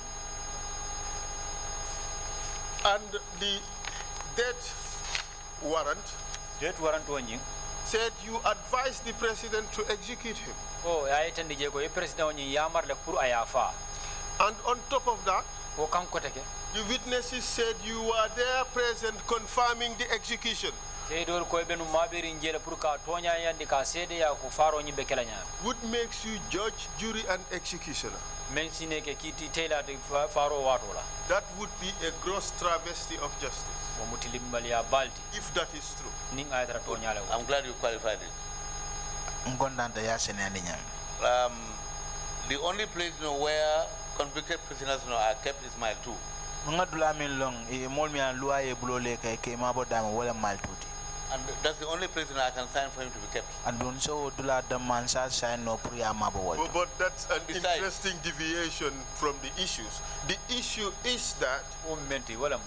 And the death warrant on nyin. said you advised the president to execute him. Oh, ya etandi je ko e president on yamar le pour ayafa. And on top of that, O kan ko teke. the witnesses said you were there present confirming the execution. Seydol ko be no maberi njele pour ka tonya yandi ka sede ya ko faro nyi be kelanya. What makes you judge, jury, and executioner? Men sine ke kiti tela de faro watola. That would be a gross travesty of justice, Mo mutilimbali ya balti. if that is true. Ning ayatra tonya le. I'm glad you qualified it. Ngondanda ya sene andi nyam. The only place where convicted prisoners are kept is Mile 2. Nga dula min long e mol mi an loi e bulole kay ke mabo dama wala mal tuti. And that's the only place I can sign for him to be kept. And don't so dula da man sa sign no priya mabo wala. But that's an Besides- interesting deviation from the issues. The issue is that O menti wala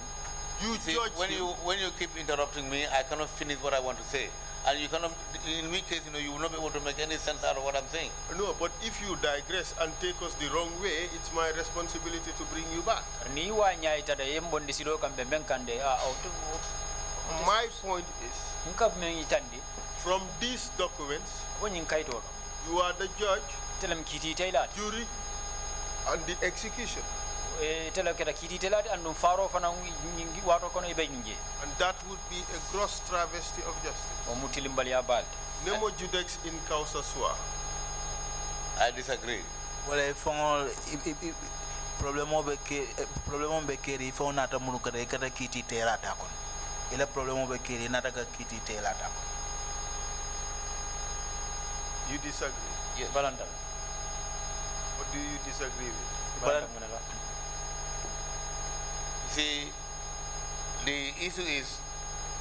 you See, judge when him. you keep interrupting me, I cannot finish what I want to say. And you cannot, in which case, you will not be able to make any sense out of what I'm saying. No, but if you digress and take us the wrong way, it's my responsibility to bring you back. ni wa nyaita da yembondi sido kambe menkande a My point is, nka men itandi from these documents, ko nyin kayto you are the judge, telam kiti tayla jury, and the execution. e tela keda kiti tayla andum faro fana ngi wato kono e be ngi And that would be a gross travesty of justice. o mutilimbali ya balti Nemo judex in causa sua. I disagree. Wala e fongol problemo be keri fo nata munu kada kata kiti tera ta kon. Ila problemo be keri nata ka kiti tera ta kon. You disagree. Yes. balanda What do you disagree with? balanda munela See, the issue is,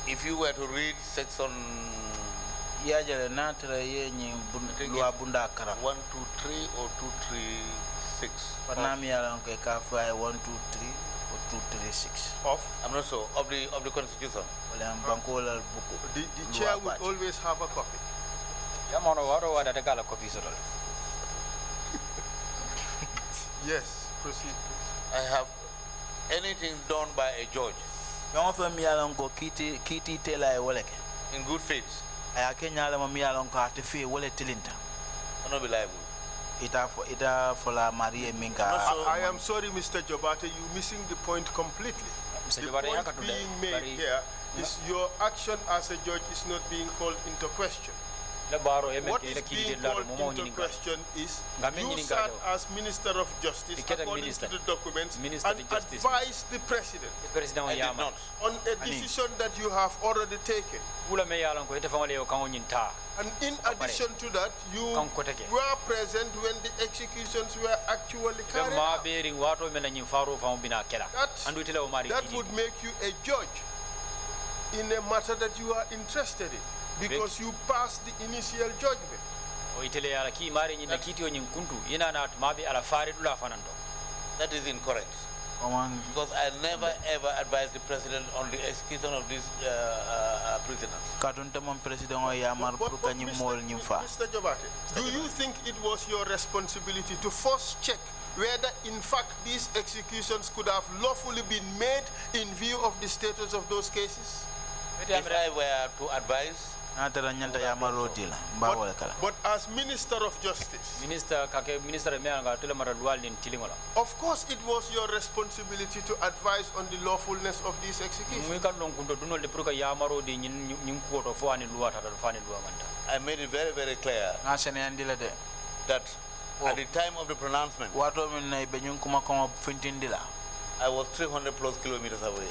if you were to read section Ya jale natra ye nyi loi bunda kara. 123 or 236, Panami ya lan ke ka fa 1 2 3 or 236. Of I'm not sure, of the Constitution. Wala banko la buku. the chair would always have a copy. ya mono waro wada de kala copy so dol Yes, proceed. I have anything done by a judge Yongo fe mi ya lan ko kiti tela e wala ke. in good faith Aya kenya la mi ya lan ko ate fe wala tilinta. cannot be liable. Ita fola Marie minga. I am sorry, Mr. Jobate, you're missing the point completely. Mr. The Jobate, point yakatu de, being made bari- here is your action as a judge is not being called into question. la baro e men What ke is la kiti being la called mo mo into nyini question is Ngamen you nyini sat gajo. as Minister of Justice Ikeda according minister. to the documents Minister and of Justice. advised the President president I did yama not. on a decision that you have already taken. wula me yalan ko ite fangale o kan nyinta And in addition to that, you Kan koteke. were present when the executions were actually be carried ma out. beri wato men nyin faro fa bina kela That, andu tele o mari that kiti would make you a judge in a matter that you are interested in. because you passed the initial judgment. O itele ala ki mari ni nakiti o nyin kuntu ina na mabe ala fare dula fanando. That is incorrect. Because I never ever advised the president on the execution of these prisoners. Mr. Jobate, do you think it was your responsibility to first check whether in fact these executions could have lawfully been made in view of the status of those cases? If I were to advise, but as Minister of Justice, of course it was your responsibility to advise on the lawfulness of these executions. I made it very, very clear that at the time of the pronouncement, I was 300 plus kilometers away.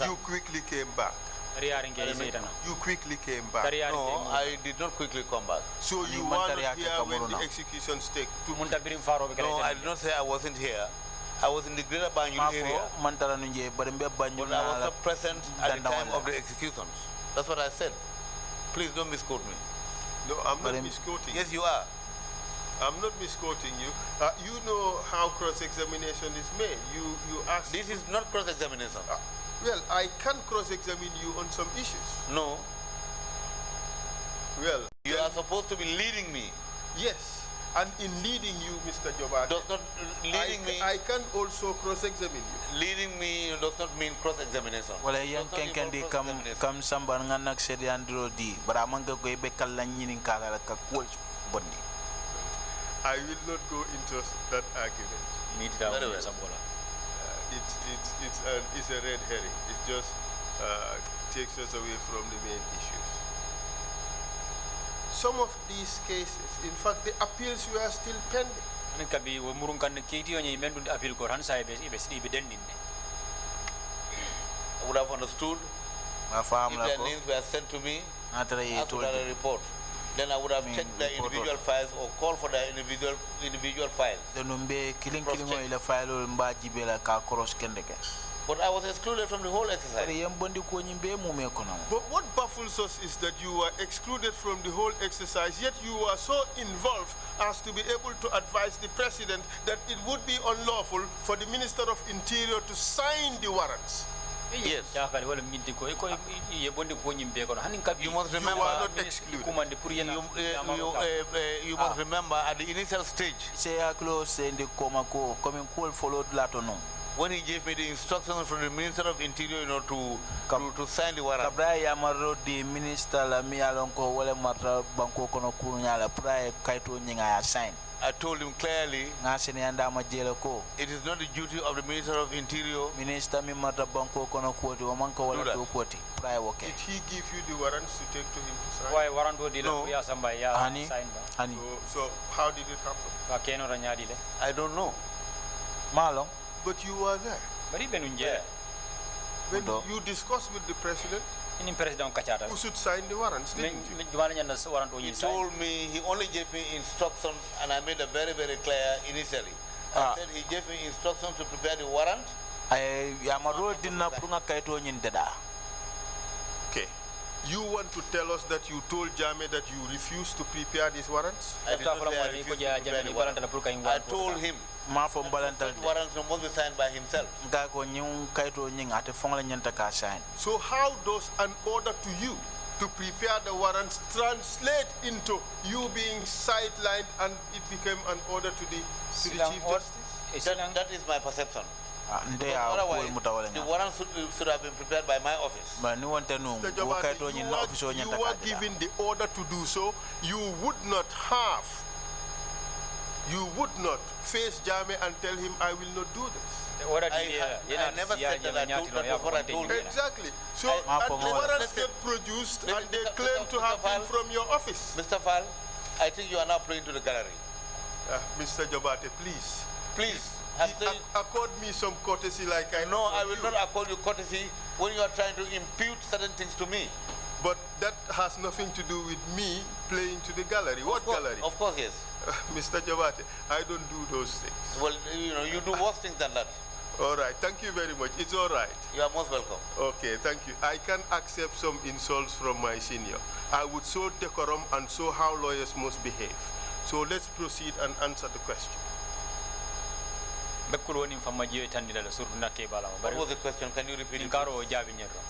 You quickly came back. You quickly came back. No, I did not quickly come back. So you were not here when the executions take place? No, I did not say I wasn't here. I was in the greater Banjul area. But I was not present at the time of the executions. That's what I said. Please don't misquote me. No, I'm not misquoting. Yes, you are. I'm not misquoting you. You know how cross-examination is made. You ask. This is not cross-examination. Well, I can cross-examine you on some issues. No. Well, you are supposed to be leading me. Yes, and in leading you, Mr. Jobate, does not leading me. I can also cross-examine you. Leading me does not mean cross-examination. Well, young can come somebody and say the andro di, but I'm going to go back a lanyin kala coach body. I will not go into that argument. Very well. It's a red herring. It just takes us away from the main issues. Some of these cases, in fact, the appeals were still pending. I would have understood if their names were sent to me after a report. Then I would have checked their individual files or called for their individual files. But I was excluded from the whole exercise. But what baffles us is that you were excluded from the whole exercise, yet you were so involved as to be able to advise the president that it would be unlawful for the Minister of Interior to sign the warrants. Yes. You must remember. You are not excluded. You must remember at the initial stage. When he gave me the instructions from the Minister of Interior, you know, to sign the warrant. I told him clearly, it is not the duty of the Minister of Interior. Did he give you the warrants to take to him to sign? No. So how did it happen? I don't know. But you were there. When you discussed with the president, who should sign the warrants, didn't you? He told me, he only gave me instructions, and I made it very, very clear initially. I said he gave me instructions to prepare the warrant. Okay. You want to tell us that you told Jame that you refused to prepare these warrants? I did not say I refused to prepare the warrant. I told him the warrants must be signed by himself. So how does an order to you to prepare the warrants translate into you being sidelined and it became an order to the Chief Justice? That is my perception. Otherwise, the warrants should have been prepared by my office. Mr. Jobate, you were given the order to do so. You would not face Jame and tell him, I will not do this. I never said that. That's what I told him. Exactly. So, and the warrants get produced and they claim to have been from your office. Mr. Fall, I think you are now playing to the gallery. Mr. Jobate, please. Please. Accord me some courtesy like I No, I will not accord you courtesy when you are trying to impute certain things to me. But that has nothing to do with me playing to the gallery. What gallery? Of course, yes. Mr. Jobate, I don't do those things. Well, you know, you do worse things than that. All right, thank you very much. It's all right. You are most welcome. Okay, thank you. I can accept some insults from my senior. I would show decorum and show how lawyers must behave. So let's proceed and answer the question. What was the question? Can you repeat it?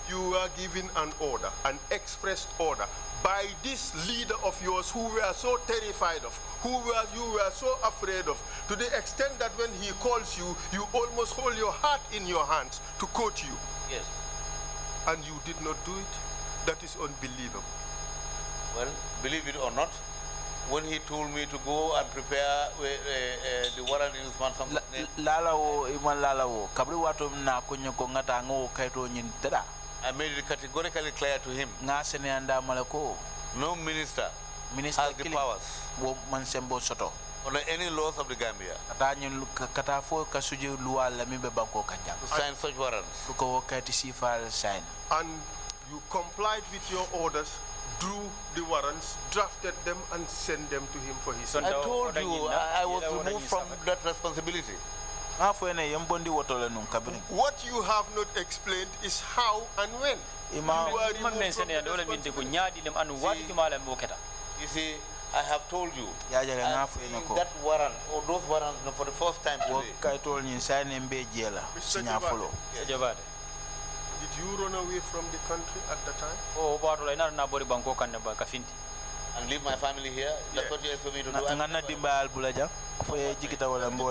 You are given an order, an expressed order, by this leader of yours who we are so terrified of, you were so afraid of, to the extent that when he calls you, you almost hold your heart in your hands to quote you. Yes. And you did not do it? That is unbelievable. Well, believe it or not, when he told me to go and prepare the warrant in Usman Sonko's name, I made it categorically clear to him. No minister has the powers under any laws of the Gambia to sign such warrants. And you complied with your orders, drew the warrants, drafted them, and sent them to him for his I told you I was removed from that responsibility. What you have not explained is how and when. You see, I have told you that warrant or those warrants for the first time today. Mr. Jabate, did you run away from the country at the time? And leave my family here? That's what you asked me to do. The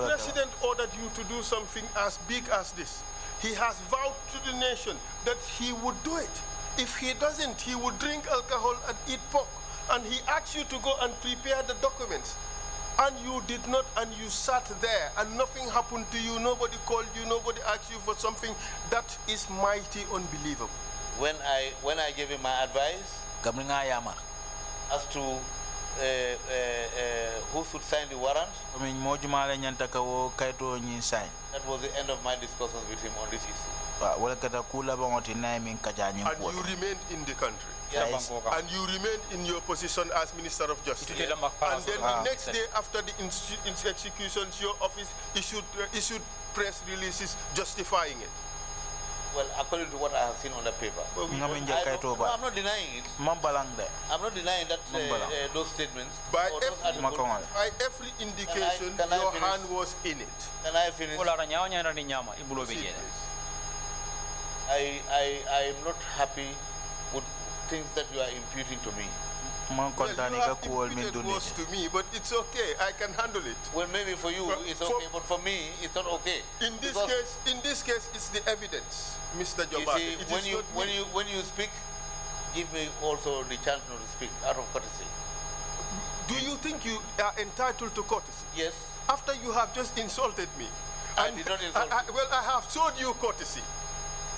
president ordered you to do something as big as this. He has vowed to the nation that he would do it. If he doesn't, he would drink alcohol and eat pork. And he asked you to go and prepare the documents. And you did not, and you sat there, and nothing happened to you. Nobody called you, nobody asked you for something. That is mighty unbelievable. When I gave him my advice as to who should sign the warrant, that was the end of my discussions with him on this issue. And you remained in the country. Yes. And you remained in your position as Minister of Justice. And then the next day after the executions, your office issued press releases justifying it. Well, according to what I have seen on the paper, I'm not denying it. I'm not denying that those statements. By every indication, your hand was in it. Can I finish? I am not happy with things that you are imputing to me. Well, you have imputed words to me, but it's okay. I can handle it. Well, maybe for you it's okay, but for me it's not okay. In this case, it's the evidence, Mr. Jabate. You see, when you speak, give me also the chance not to speak out of courtesy. Do you think you are entitled to courtesy? Yes. After you have just insulted me. I did not insult you. Well, I have showed you courtesy.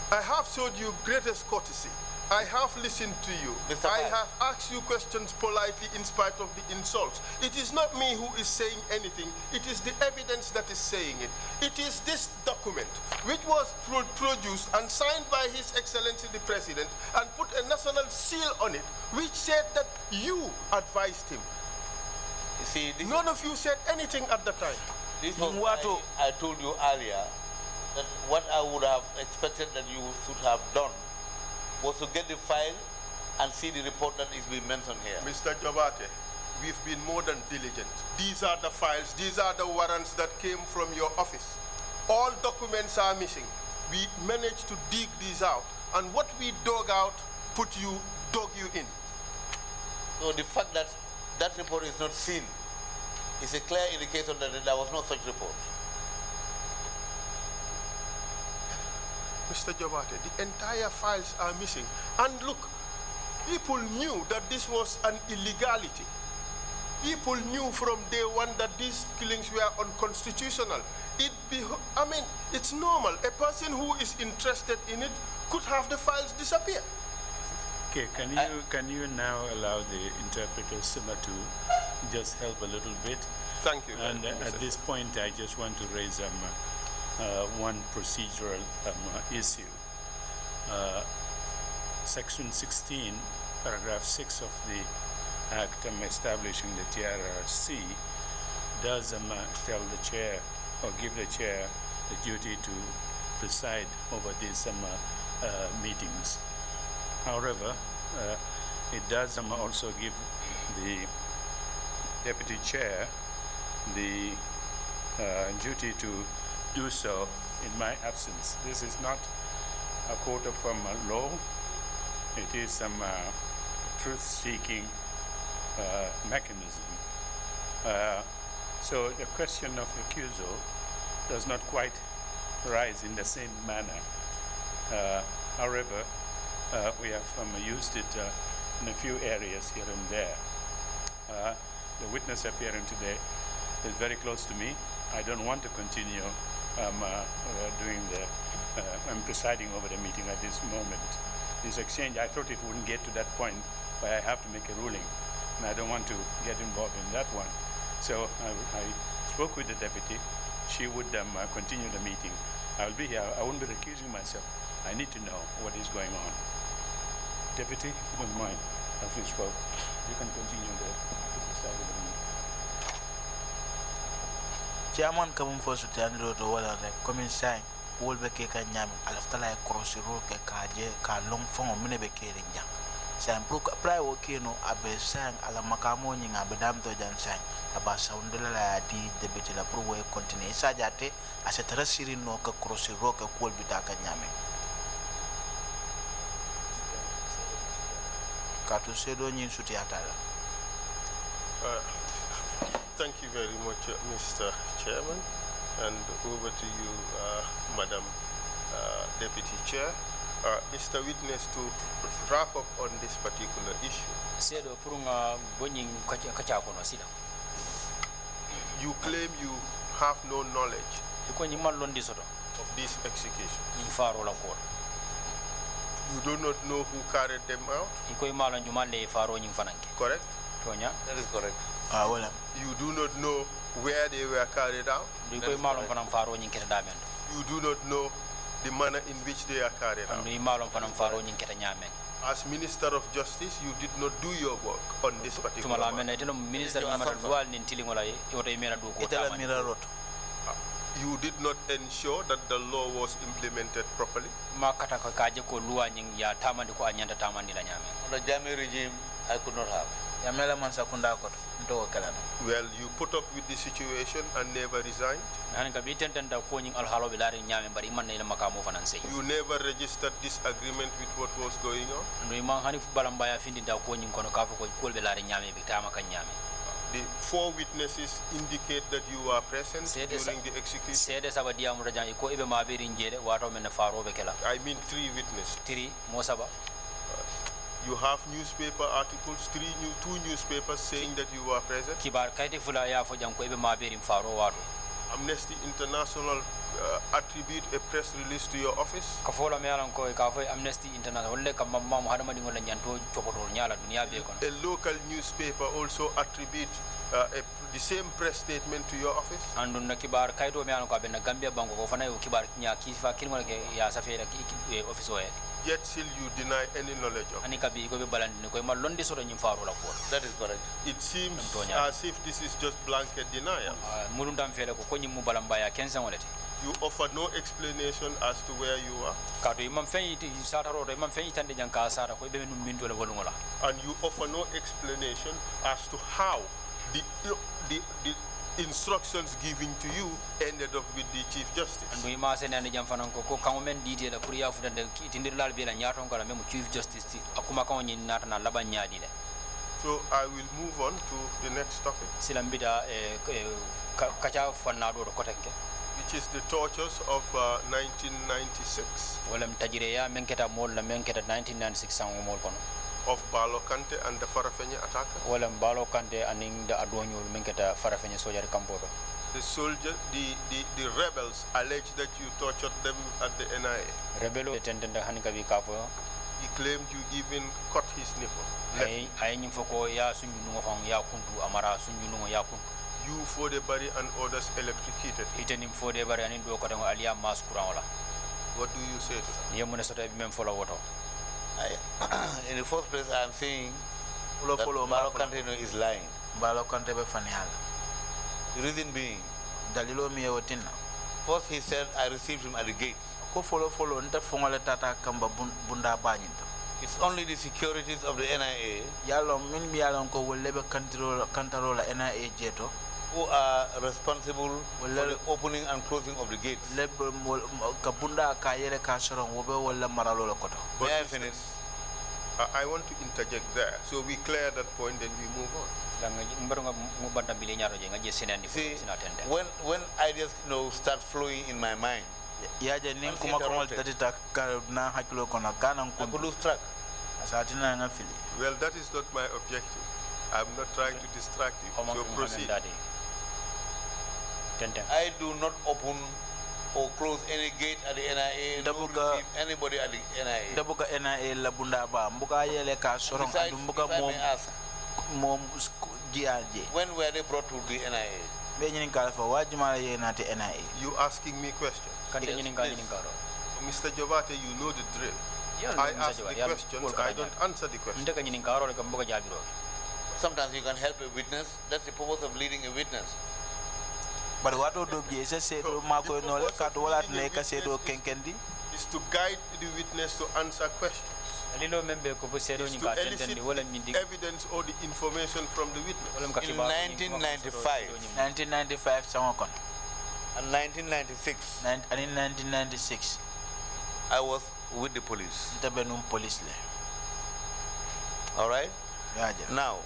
I have showed you greatest courtesy. I have listened to you. I have asked you questions politely in spite of the insults. It is not me who is saying anything. It is the evidence that is saying it. It is this document which was produced and signed by His Excellency the President and put a national seal on it, which said that you advised him. You see, none of you said anything at the time. This was what I told you earlier, that what I would have expected that you should have done was to get the file and see the report that is being mentioned here. Mr. Jabate, we've been more than diligent. These are the files, these are the warrants that came from your office. All documents are missing. We managed to dig these out, and what we dug out dug you in. So the fact that that report is not seen is a clear indication that there was no such report. Mr. Jabate, the entire files are missing. And look, people knew that this was an illegality. People knew from day one that these killings were unconstitutional. It's normal. A person who is interested in it could have the files disappear. Okay, can you now allow the interpreter Sima to just help a little bit? Thank you. And at this point, I just want to raise one procedural issue. Section 16, paragraph 6 of the Act establishing the Trrc does tell the chair or give the chair the duty to preside over these meetings. However, it does also give the deputy chair the duty to do so in my absence. This is not a court of law. It is some truth-seeking mechanism. So the question of recusal does not quite rise in the same manner. However, we have used it in a few areas here and there. The witness appearing today is very close to me. I don't want to continue I'm presiding over the meeting at this moment. This exchange, I thought it wouldn't get to that point, but I have to make a ruling, and I don't want to get involved in that one. So I spoke with the deputy. She would continue the meeting. I'll be here. I won't be recusing myself. I need to know what is going on. Deputy, if you don't mind, as we spoke, you can continue the side of the meeting. Chairman kamun fo su tan do wala rek comme ça wol be ke ka nyam alafta la cross ro ke kaje ka long fon mine be ke rinja sam pro pray wo ke no abe sang ala makamo nyinga be dam to jan sang aba soundela la di debete la pro we continue sa jate a se trasiri no ka cross ro ke kol bi ta ka nyame ka to se do nyin suti atala. Thank you very much, Mr. Chairman, and over to you, Madam Deputy Chair. Mr. Witness, to wrap up on this particular issue. You claim you have no knowledge of this execution. You do not know who carried them out? Correct? That is correct. You do not know where they were carried out? You do not know the manner in which they are carried out? As Minister of Justice, you did not do your work on this particular matter. You did not ensure that the law was implemented properly? On the Jami regime, I could not have. Well, you put up with the situation and never resigned? You never registered disagreement with what was going on? The 4 witnesses indicate that you were present during the execution? I mean 3 witnesses. You have newspaper articles, 2 newspapers saying that you were present? Amnesty International attribute a press release to your office? A local newspaper also attribute the same press statement to your office? Yet still you deny any knowledge of it. That is correct. It seems as if this is just blanket denial. You offer no explanation as to where you are. And you offer no explanation as to how the instructions given to you ended up with the Chief Justice. So I will move on to the next topic, which is the tortures of 1996 of Balo Kante and the Farafenye attacker. The soldiers, the rebels allege that you tortured them at the NIA. He claimed you even cut his nipple. You for the body and others electrocuted. What do you say to that? In the first place, I am saying that Balo Kante is lying. The reason being, first he said I received him at the gate. ako follow nta fongole tata kamba bunda banyinto. It's only the securities of the NIA Yalo min bi yalon ko wollebe kantarola NIA jeto who are responsible for the opening and closing of the gates. lebe ka bunda ka yele ka soron wobe wala maralo koto. May I finish? I want to interject there. So we clear that point, then we move on. See, when ideas start flowing in my mind, I could lose track. Well, that is not my objective. I'm not trying to distract you. So proceed. I do not open or close any gate at the NIA, nor receive anybody at the NIA. Besides, if I may ask, when were they brought to the NIA? You asking me questions? Mr. Jobate, you know the drill. I ask the questions, I don't answer the questions. Sometimes you can help a witness. That's the purpose of leading a witness. But what do you say? Is to guide the witness to answer questions. Is to elicit the evidence or the information from the witness. In 1995 and 1996, and in 1996, I was with the police. All right? Now,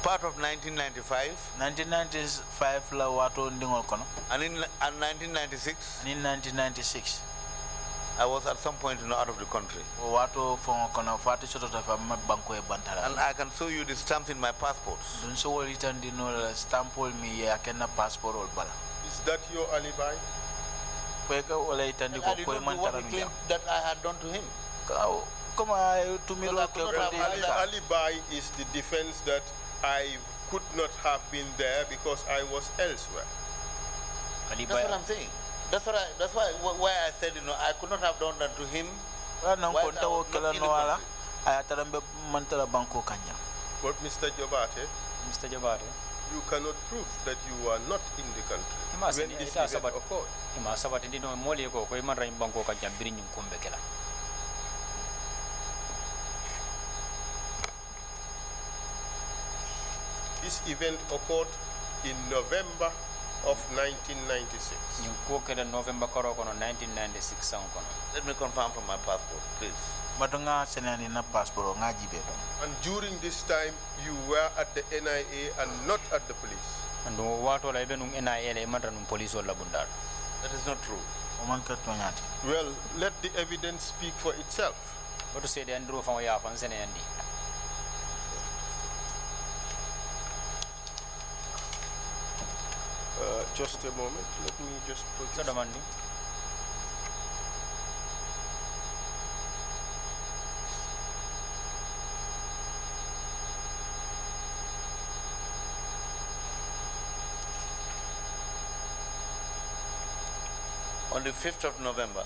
part of 1995 la wato ndingol kono and in 1996 in 1996 I was at some point out of the country, wato fongo kono fati soto fa banko e bantala and I can show you the stamps in my passports. dun so woli tan di no stampol mi ya kenna passport ol bala. Is that your alibi? Peka wala itandi ko koy man taram that I had done to him. Come on, to me alibi is the defense that I could not have been there because I was elsewhere. That's what I'm saying. That's why I said, I could not have done that to him. But Mr. Jobate, you cannot prove that you are not in the country when this event occurred. This event occurred in November of 1996. Let me confirm from my passport, please. And during this time, you were at the NIA and not at the police. That is not true. Well, let the evidence speak for itself. Just a moment, let me just put this. On the 5th of November,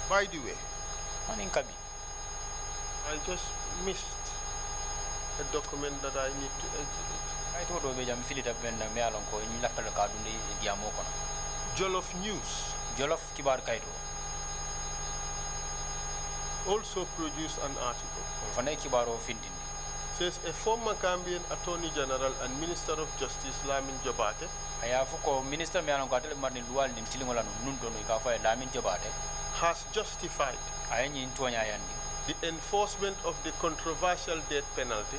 by the way, I just missed a document that I need to exhibit. Jollof News also produced an article. Says a former Gambian Attorney General and Minister of Justice Lamin Jobate has justified the enforcement of the controversial death penalty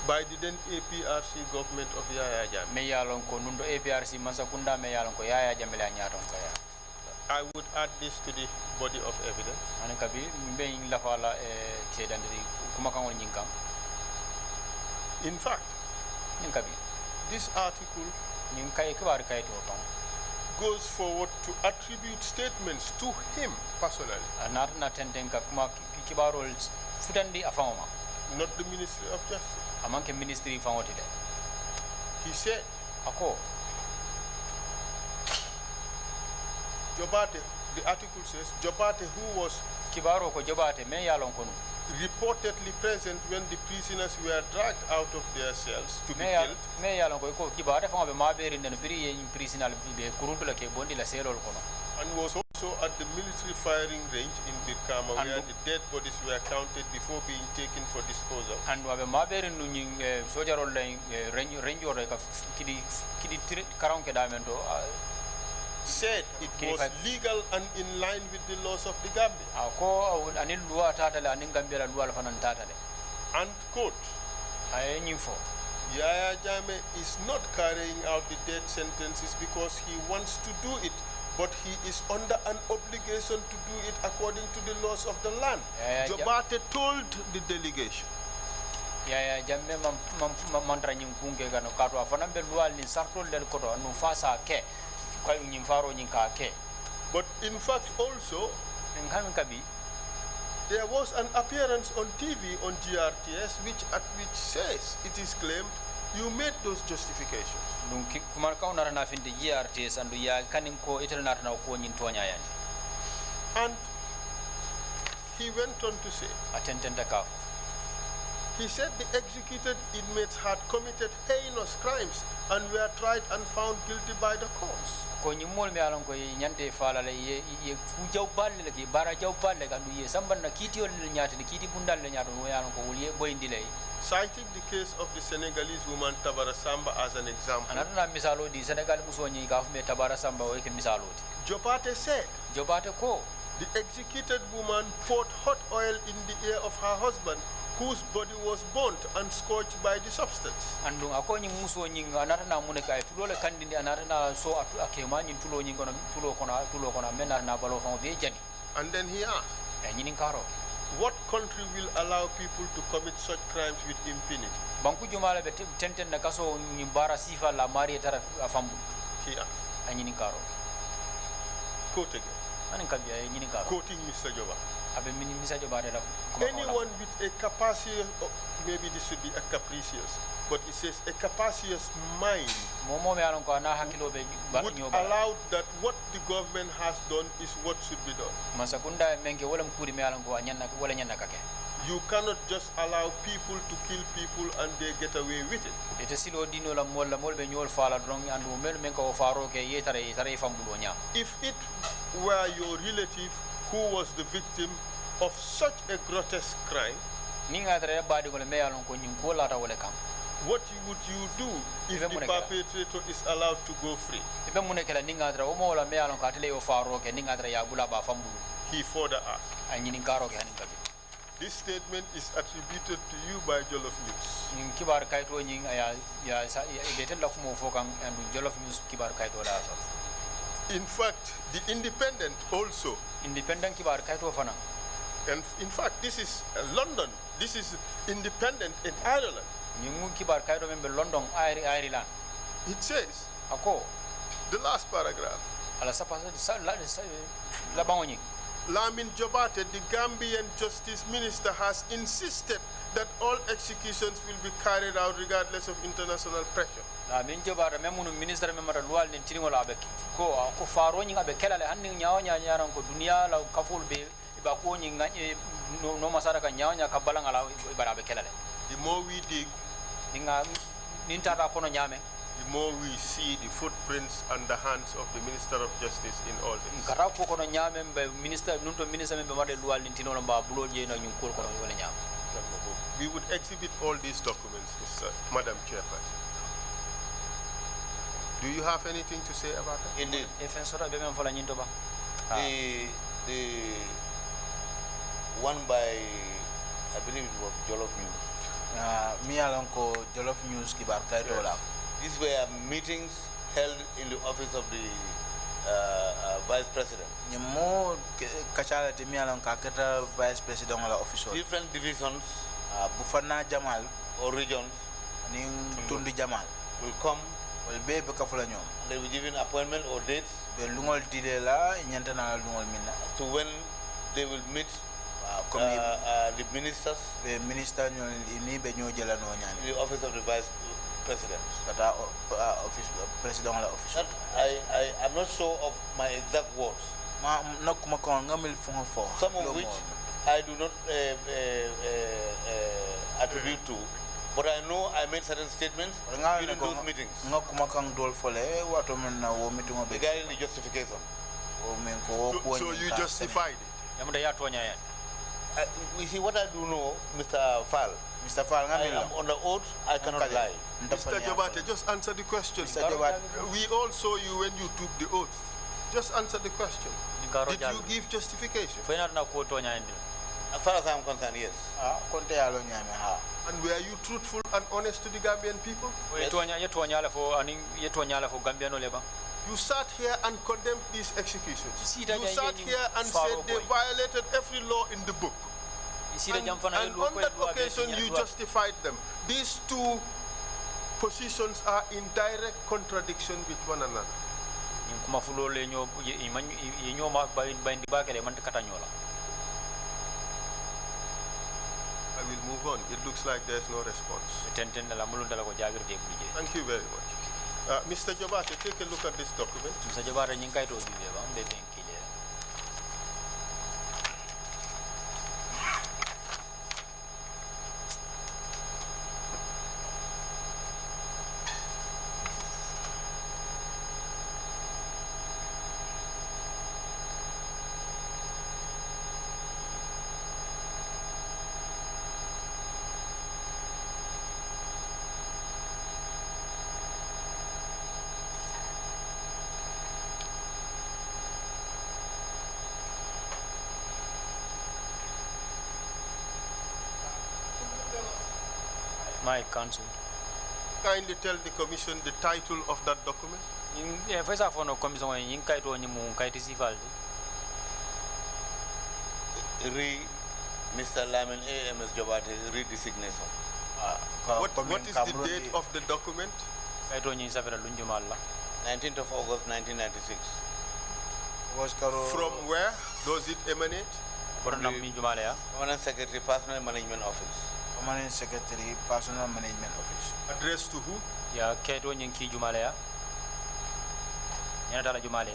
by the then APRC government of Yaya Jammeh. I would add this to the body of evidence. In fact, this article goes forward to attribute statements to him personally, not the Ministry of Justice. He said, Jobate, the article says, Jobate, who was kibaro ko jobate me yalon kono reportedly present when the prisoners were dragged out of their cells to be killed. Me yalon ko kibare fa be maberi nden biri yen prisoner be kuruntu ke bondi la selol kono. And was also at the military firing range in Birkama where the dead bodies were counted before being taken for disposal. And wabe maberi nu nying sojarol la range ore ka kidi karon ke damento said it was legal and in line with the laws of the Gambia. Ako anil loi tatale anin Gambia la loi la fanan tatale. And quote, ay nyimfo Yaya Jammeh is not carrying out the death sentences because he wants to do it, but he is under an obligation to do it according to the laws of the land. Jobate told the delegation. Yaya Jammeh mantra nyim kunge gano katwa fanan be loi ni sartol del koto anu fasa ke But in fact also, there was an appearance on TV on GRTS which says, it is claimed, you made those justifications. And he went on to say, he said the executed inmates had committed heinous crimes and were tried and found guilty by the courts. Ko nyimol me alon ko nyante fala le ye ku jaw balle le ki bara jaw balle gandu ye samban na kiti ol nyaati ni kiti bundal le nyaato mo yalon ko wuli boyndi lay. Citing the case of the Senegalese woman Tabara Samba as an example. Anatuna misalo di Senegal muso nyi ka me Tabara Samba o ke misalo di. Jobate said, Jobate ko the executed woman poured hot oil in the ear of her husband, whose body was burnt and scorched by the substance. Andu ako nyi muso nyi anata na muneka e tulole kandindi anata na so akema nyi tulo nyi kono tulo kono menar na balo fon be jani. And then he asked, e nyi karo what country will allow people to commit such crimes with impunity? Banku jumala be tenten na kaso nyi bara sifa la mari tara afambu. He asked. E nyi karo. Quote again. Quoting Mr. Joba. Anyone with a capacious, maybe this should be a capricious, but it says a capacious mind would allow that what the government has done is what should be done. You cannot just allow people to kill people and they get away with it. If it were your relative who was the victim of such a grotesque crime, what would you do if the perpetrator is allowed to go free? He further asked. This statement is attributed to you by Jollof News. In fact, the Independent also. And in fact, this is London. This is Independent in Ireland. It says, the last paragraph, Lamin Jobate, the Gambian Justice Minister, has insisted that all executions will be carried out regardless of international pressure. Lamin Jobate, memunu minister memara lual ni tingola abe ko faro nyinga be kelale hanni nyaawnya nyaran ko dunia la kaful be ba ko nyinga no masara ka nyaawnya ka balanga la ibara be kelale. The more we dig, ninga nintata kono nyame, the more we see the footprints and the hands of the Minister of Justice in all this. We would exhibit all these documents, Madam Chairperson. Do you have anything to say about that? Indeed. The one by, I believe it was Jollof News. Jollof News kibar kay dola. These were meetings held in the office of the Vice President. Vice President officer. Different divisions Bufana Jamal or regions Tundi Jamal will come. They will give an appointment or dates to when they will meet the ministers in the office of the Vice President. President office. I'm not sure of my exact words. some of which I do not attribute to, but I know I made certain statements during those meetings regarding the justification. So you justified it? You see, what I do know, Mr. Fall, I am on the oath, I cannot lie. Mr. Jabate, just answer the question. We all saw you when you took the oath. Just answer the question. Did you give justification? As far as I am concerned, yes. And were you truthful and honest to the Gambian people? Yes. You sat here and condemned these executions. You sat here and said they violated every law in the book. And on that occasion, you justified them. These two positions are in direct contradiction with one another. I will move on. It looks like there's no response. Thank you very much. Mr. Jabate, take a look at this document. My counsel. Kindly tell the commission the title of that document. First of all, commission Mr. Lamin A.M.S. Jabate redesignation. What is the date of the document? 19th of August 1996. From where does it emanate? Permanent Secretary, Personal Management Office. Permanent Secretary, Personal Management Office. Addressed to who? Ya Keto Nyinki Jumalea. Yanatala Jumale.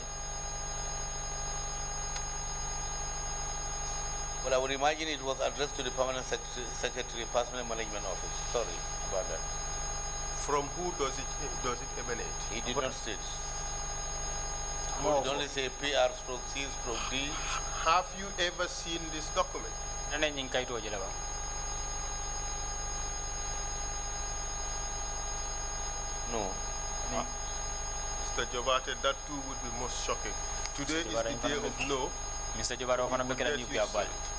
But I would imagine it was addressed to the Permanent Secretary, Personal Management Office. Sorry about that. From who does it emanate? He did not state. He only say PR/C/D. Have you ever seen this document? No. Mr. Jabate, that too would be most shocking. Today is the day of no. Mr. Jabate,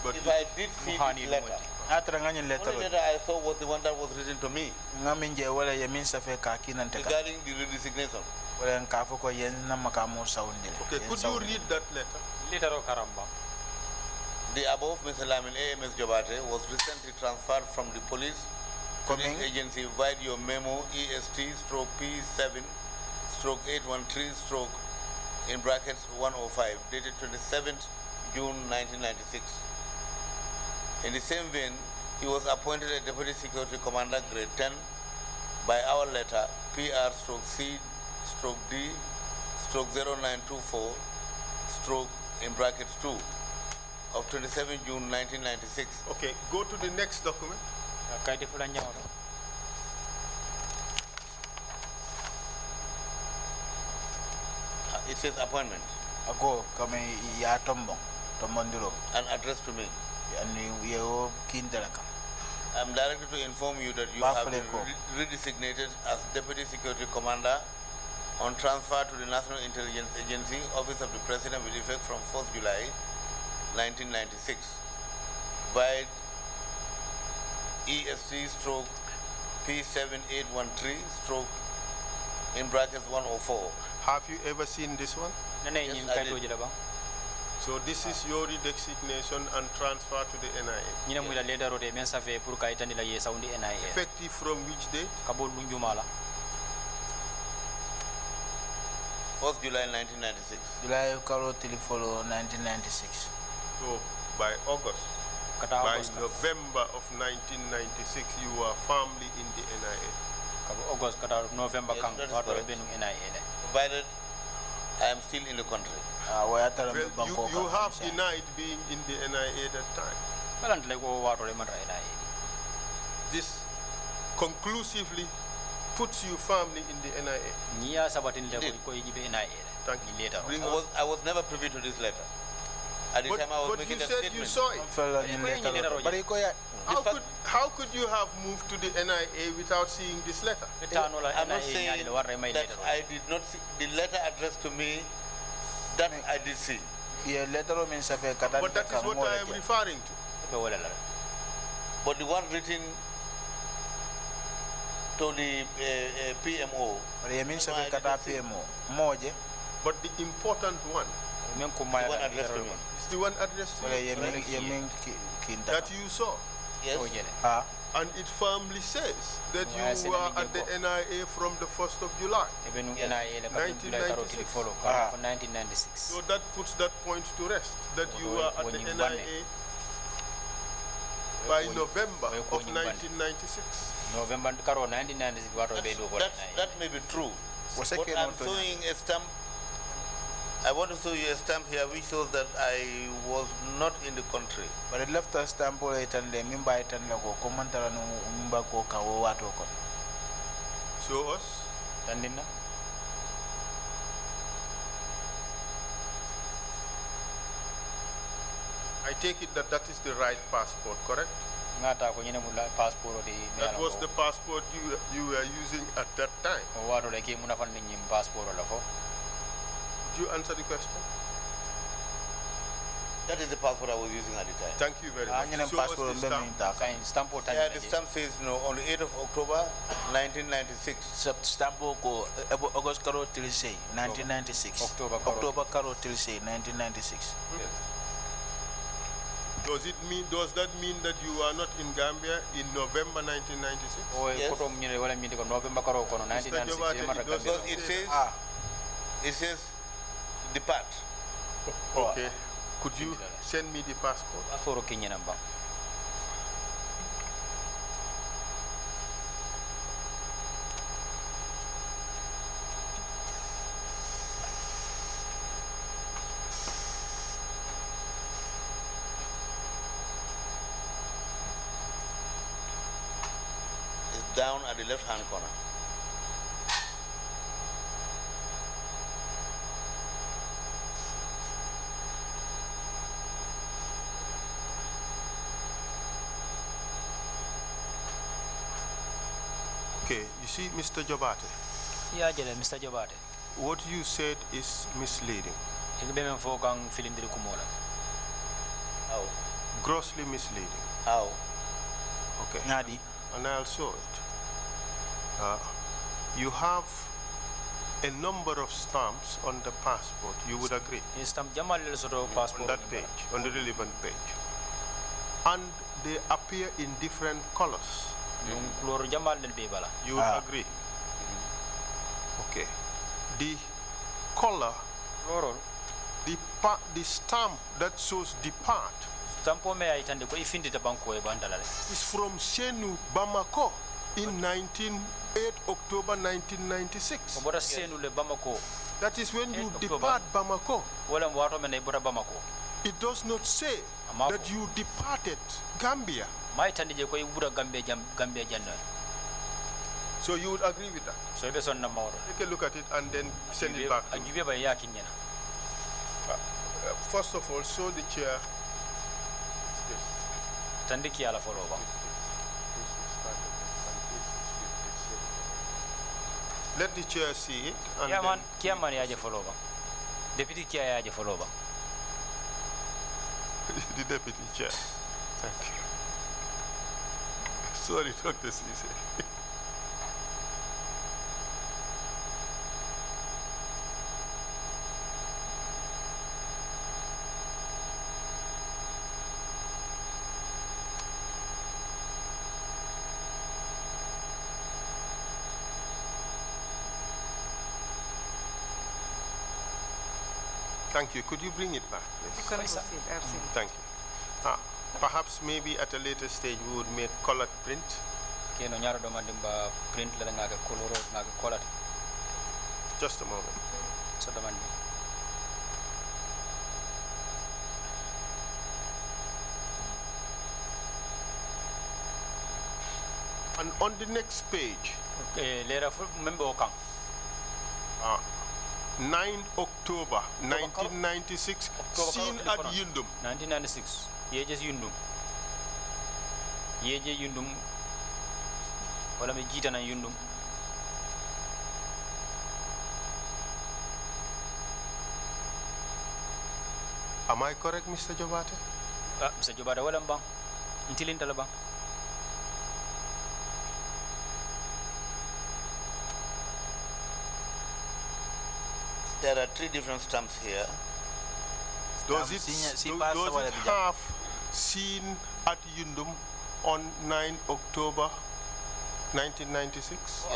but if I did see this letter, the letter I saw was the one that was written to me regarding the redesignation. Okay, could you read that letter? The above Mr. Lamin A.M.S. Jabate was recently transferred from the police to this agency via your memo EST/P7/813/105 dated 27th June 1996. In the same vein, he was appointed a Deputy Security Commander Grade 10 by our letter PR/C/D/0924/2 of 27 June 1996. Okay, go to the next document. It says appointment. Ago kami ya tombondiro. And addressed to me. I'm directed to inform you that you have been redesignated as Deputy Security Commander on transfer to the National Intelligence Agency, Office of the President, with effect from 1st July 1996. By EST/P7813/104. Have you ever seen this one? Yes, I did. So this is your redesignation and transfer to the NIA. Effective from which date? 1st July 1996. July 1996. So by August, by November of 1996, you were firmly in the NIA. August November Yes, provided I am still in the country. Well, you have denied being in the NIA that time. This conclusively puts you firmly in the NIA. Thank you. I was never privy to this letter. At the time I was making that statement. You said you saw it. How could you have moved to the NIA without seeing this letter? I'm not saying that I did not see the letter addressed to me. That I did see. But that is what I am referring to. But the one written to the PMO. But the important one. The one addressed to me. It's the one addressed to you. That you saw. Yes. And it firmly says that you were at the NIA from the 1st of July, 1996. So that puts that point to rest, that you were at the NIA by November of 1996. November 1996. That may be true. But I'm showing a stamp. I want to show you a stamp here which shows that I was not in the country. But it left a stamp or it and the Mimba and Lago, Commander and Mumbako Kawato. Show us. Tandina. I take it that that is the right passport, correct? That was the passport you were using at that time. Did you answer the question? That is the passport I was using at the time. Thank you very much. So what's the stamp? Yeah, the stamp says, on the 8th of October, 1996. Stamp August Karo Tilse, 1996. October Karo Tilse, 1996. Yes. Does that mean that you are not in Gambia in November 1996? Yes. Because it says depart. Okay. Could you send me the passport? It's down at the left-hand corner. Okay, you see, Mr. Jobate. Yeah, Mr. Jobate. What you said is misleading. How? Grossly misleading. How? Okay. Nadi. And I'll show it. You have a number of stamps on the passport. You would agree? Stamp passport on that page, on the relevant page. And they appear in different colors. You would agree? Okay. The color, the stamp that shows depart is from Senu, Bamako in 8 October 1996. That is when you depart Bamako. It does not say that you departed Gambia. So you would agree with that? Take a look at it and then send it back to me. First of all, show the chair. Let the chair see it. And Deputy chair. The deputy chair. Thank you. Sorry, Dr. Cisse. Thank you. Could you bring it back, please? Thank you. Perhaps maybe at a later stage we would make colored print. Just a moment. And on the next page, 9 October 1996, seen at Yundum. 1996. Yeje Yundum. Yeje Yundum. Wala me jita na Yundum. Am I correct, Mr. Jobate? Mr. Jobate, wala mbang. Intilin talabang. There are 3 different stamps here. Does it have seen at Yundum on 9 October 1996?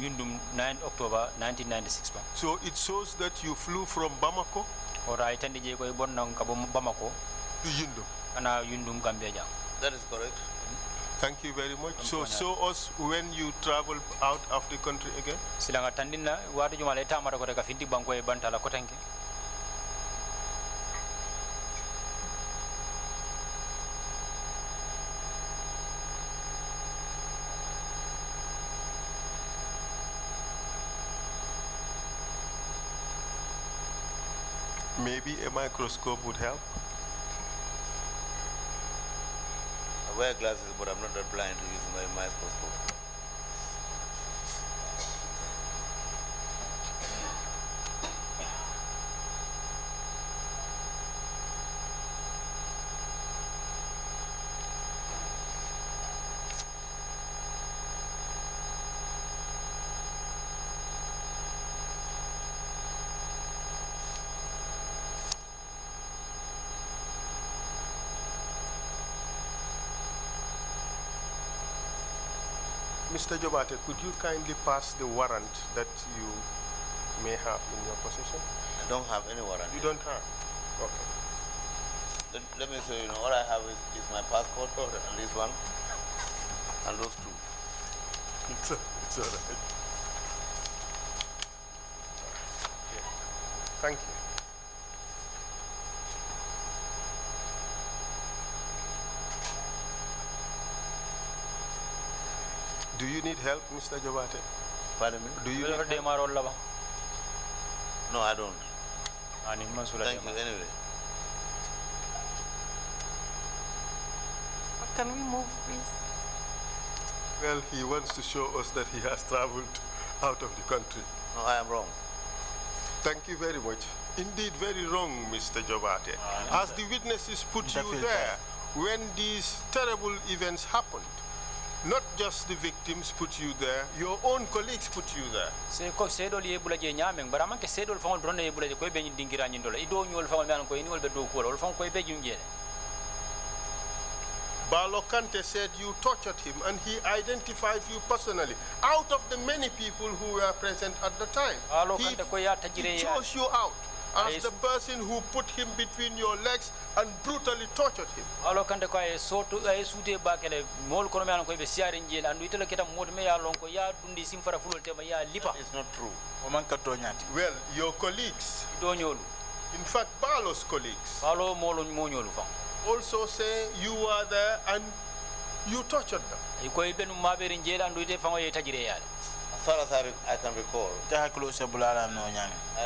Yundum 9 October 1996. So it shows that you flew from Bamako to Yundum. Ana Yundum Gambia. That is correct. Thank you very much. So show us when you travel out of the country again. Silanga tandina wadu juma leta mara ko ka finti banko e bantala ko tanke. Maybe a microscope would help. I wear glasses, but I'm not that blind to use my microscope. Mr. Jobate, could you kindly pass the warrant that you may have in your possession? I don't have any warrant. You don't have? Okay. Let me say, all I have is my passport, and this one, and those 2. It's all right. Thank you. Do you need help, Mr. Jobate? Pardon me? Do you need help? No, I don't. Thank you anyway. Can we move, please? Well, he wants to show us that he has traveled out of the country. No, I am wrong. Thank you very much. Indeed, very wrong, Mr. Jobate. As the witnesses put you there, when these terrible events happened, not just the victims put you there, your own colleagues put you there. Se ko sedol yebula je nyameng barama ke sedol fangol drone yebula je ko be dingira ndola ido nyol fangol man ko ni wol be do ko wol fang ko be junjele. Balo Kante said you tortured him and he identified you personally out of the many people who were present at the time. He chose you out as the person who put him between your legs and brutally tortured him. Alo Kante ko ay soto ay sute bakele mol ko me ko be siare njel andu itelo kita mod me ya lon ko ya dundi sim fara fulol tema ya lipa. It's not true. Well, your colleagues, do nyolu. in fact Balo's colleagues, Balo molo mo nyolu fang. Also say you were there and you tortured them. As far as I can recall, I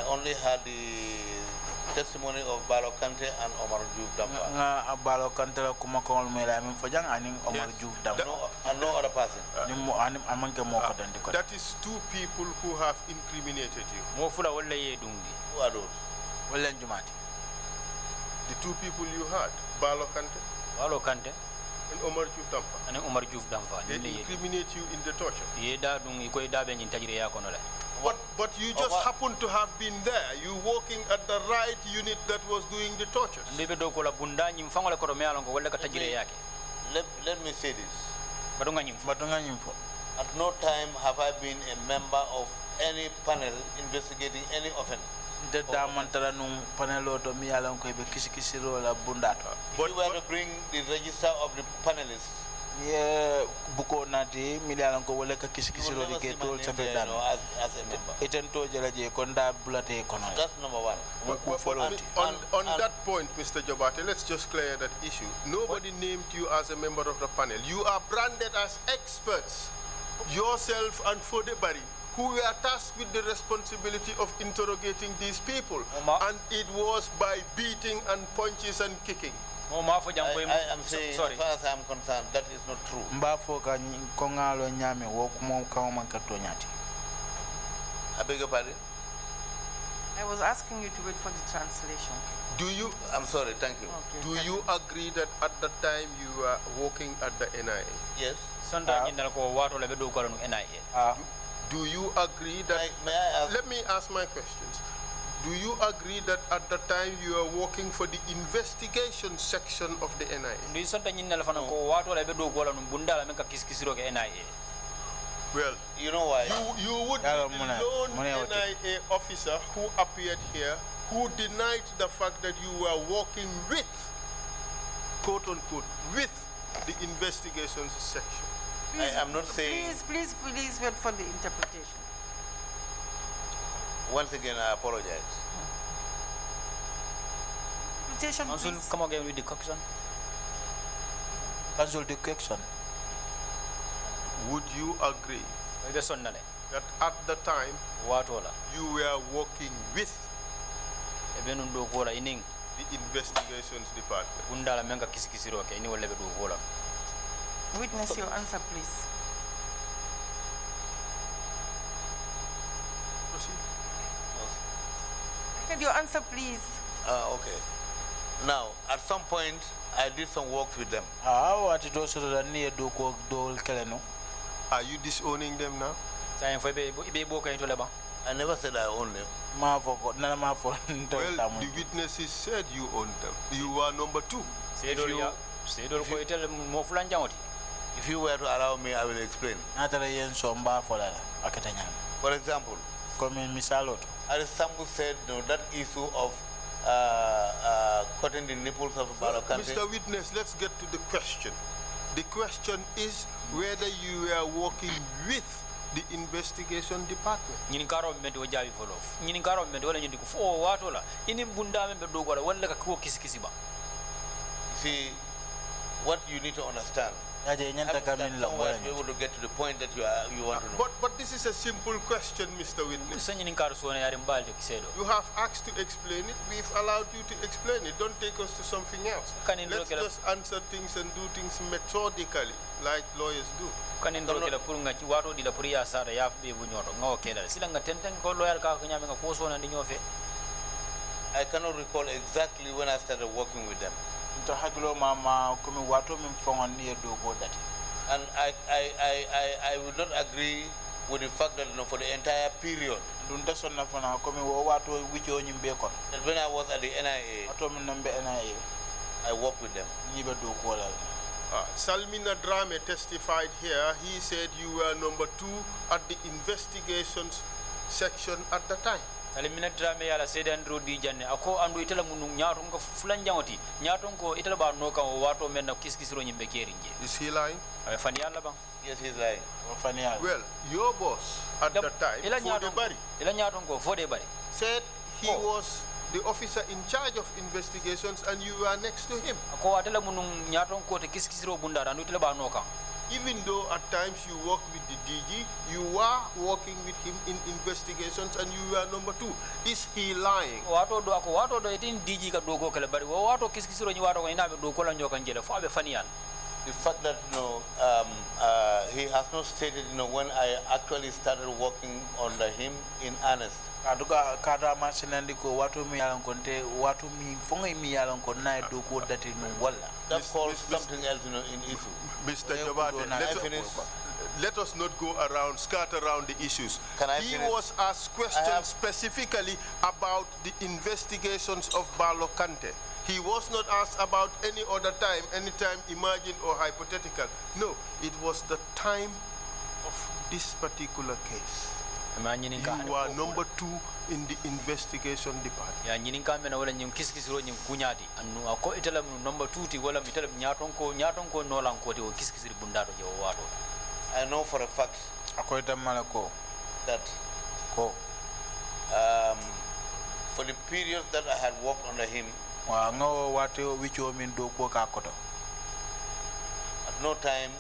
only had the testimony of Balo Kante and Omar Diouf Dampa. And no other person. That is 2 people who have incriminated you. Who are those? The 2 people you had, Balo Kante and Omar Diouf Dampa. They incriminate you in the torture. But you just happen to have been there. You working at the right unit that was doing the torture. Let me say this. At no time have I been a member of any panel investigating any offense. If you were to bring the register of the panelists Yeah, buko nati milialan ko wala ka kisikisiro di ke tol sa fedan. As a member. Iten to jela je konda bulate kono. That's number one. On that point, Mr. Jobate, let's just clear that issue. Nobody named you as a member of the panel. You are branded as experts. Yourself and Fodebari, who were tasked with the responsibility of interrogating these people. And it was by beating and punches and kicking. I am saying, sorry. As far as I am concerned, that is not true. I beg your pardon? I was asking you to wait for the translation. Do you? I'm sorry, thank you. Okay, do you agree that at the time you were working at the NIA? Yes. Do you agree that? May I ask? Let me ask my questions. Do you agree that at the time you are working for the investigation section of the NIA? Well, you know why? You would be the lone NIA officer who appeared here who denied the fact that you were working with, quote unquote, with the investigations section. Please, I am not saying... Please wait for the interpretation. Once again, I apologize. Interpretation, please. Come again with the question. Cancel the question. Would you agree that at the time you were working with the investigations department? Witness your answer, please. Proceed. I said your answer, please. Okay. Now, at some point, I did some work with them. Are you disowning them now? I never said I own them. Well, the witnesses said you own them. You are number two. If you were to allow me, I will explain. For example, Arisambu said no, that issue of cutting the nipples of Balokante. Mr. Witness, let's get to the question. The question is whether you are working with the investigation department. See, what you need to understand. We able to get to the point that you want to know. But this is a simple question, Mr. Witness. You have asked to explain it. We've allowed you to explain it. Don't take us to something else. Let's just answer things and do things methodically, like lawyers do. I cannot recall exactly when I started working with them. And I would not agree with the fact that for the entire period that when I was at the NIA, I worked with them. Salmina Drame testified here. He said you were number two at the investigations section at the time. Is he lying? Yes, he's lying. Well, your boss at the time, Fodebari, said he was the officer in charge of investigations and you were next to him. Even though at times you worked with the DG, you were working with him in investigations and you were number two. Is he lying? The fact that he has not stated when I actually started working under him in earnest. That calls something else in issue. Mr. Jobate, let us not go around, skirt around the issues. He was asked questions specifically about the investigations of Balokante. He was not asked about any other time, anytime imagined or hypothetical. No, it was the time of this particular case. You are number 2 in the investigation department. Ya nyinin kambe na wala nyim kiskisiro nyim kunyati anu ako itala number 2 ti wala mitala nyaton ko nolan ko ti o kiskisiri bundado je wato. I know for a fact ako itamala ko that ko for the period that I had worked under him, wa ngo wate wicho min do ko ka koto at no time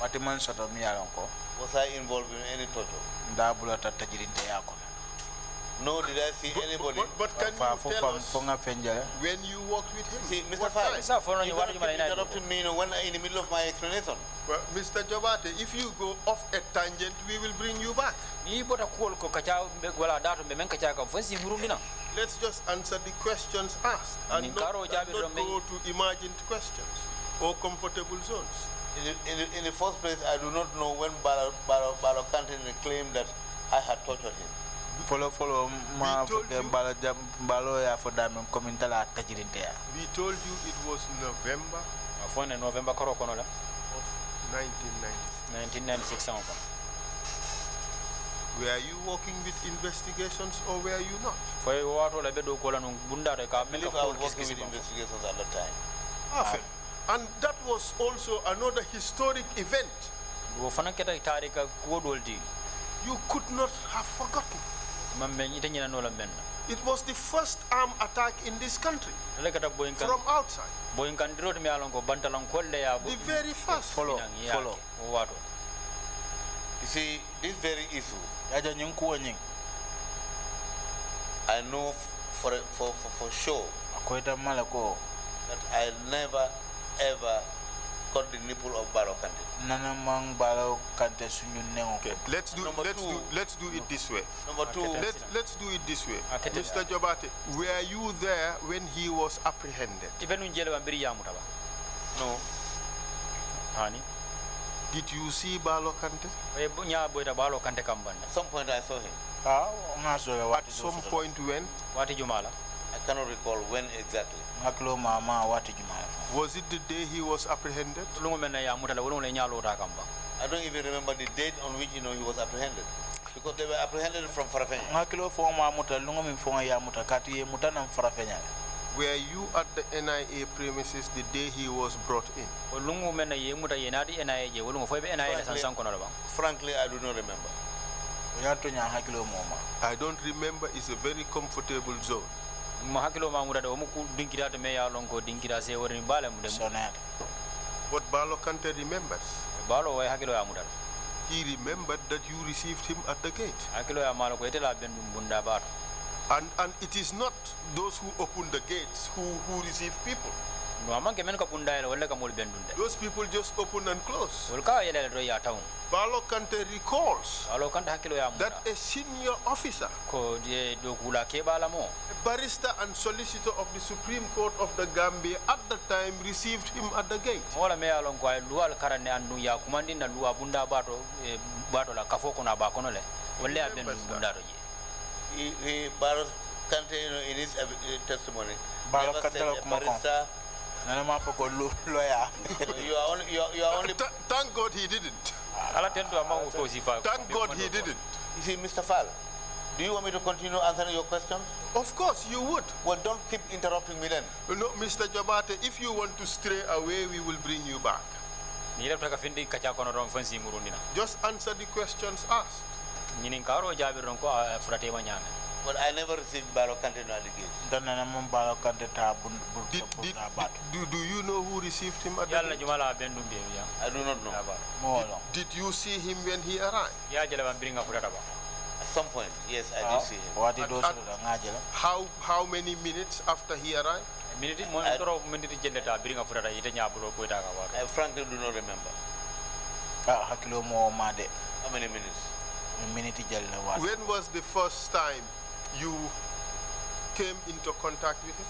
wate man soto mi yaron ko was I involved in any torture. da bulata tajirinte yakon. No, did I see anybody? But can you tell us when you worked with him? See, Mr. Fal, you cannot interrupt me when in the middle of my explanation. Well, Mr. Jobate, if you go off a tangent, we will bring you back. Let's just answer the questions asked and not go to imagined questions or comfortable zones. In the first place, I do not know when Baro Kante claimed that I had tortured him. Follow ma balo ya for diamond commentala tajirinte ya. We told you it was November afone November karo kono la of 1996. Were you working with investigations or were you not? I believe I was working with investigations at the time. And that was also another historic event. You could not have forgotten. It was the first armed attack in this country from outside. The very first. Follow. You see, this very issue, I know for sure that I never ever got the nipple of Baro Kante. Okay, let's do it this way. Number 2, let's do it this way. Mr. Jobate, were you there when he was apprehended? No. Hani? Did you see Baro Kante? At some point I saw him. At some point when? I cannot recall when exactly. Was it the day he was apprehended? I don't even remember the date on which he was apprehended, because they were apprehended from Farafenya. Were you at the NIA premises the day he was brought in? Frankly, I do not remember. I don't remember is a very comfortable zone. But Balo Kante remembers. He remembered that you received him at the gate. And it is not those who open the gates who receive people. Those people just open and close. Balo Kante recalls that a senior officer, a barrister and solicitor of the Supreme Court of the Gambia at the time received him at the gate. Baro Kante, in his testimony, never said a barrister. You are only. Thank God he didn't. Thank God he didn't. You see, Mr. Fal, do you want me to continue answering your questions? Of course you would. Well, don't keep interrupting me then. No, Mr. Jobate, if you want to stray away, we will bring you back. Just answer the questions asked. Well, I never received Baro Kante allegation. Do you know who received him at the gate? I do not know. Did you see him when he arrived? At some point, yes, I did see him. How many minutes after he arrived? I frankly do not remember. How many minutes? When was the first time you came into contact with him?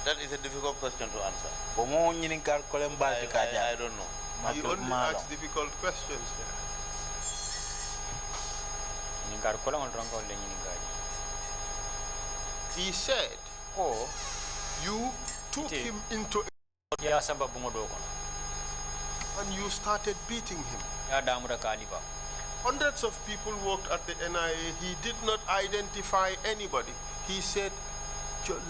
That is a difficult question to answer. I don't know. He only asks difficult questions. He said, you took him into and you started beating him. Ya damuda kaliba. Hundreds of people worked at the NIA. He did not identify anybody. He said,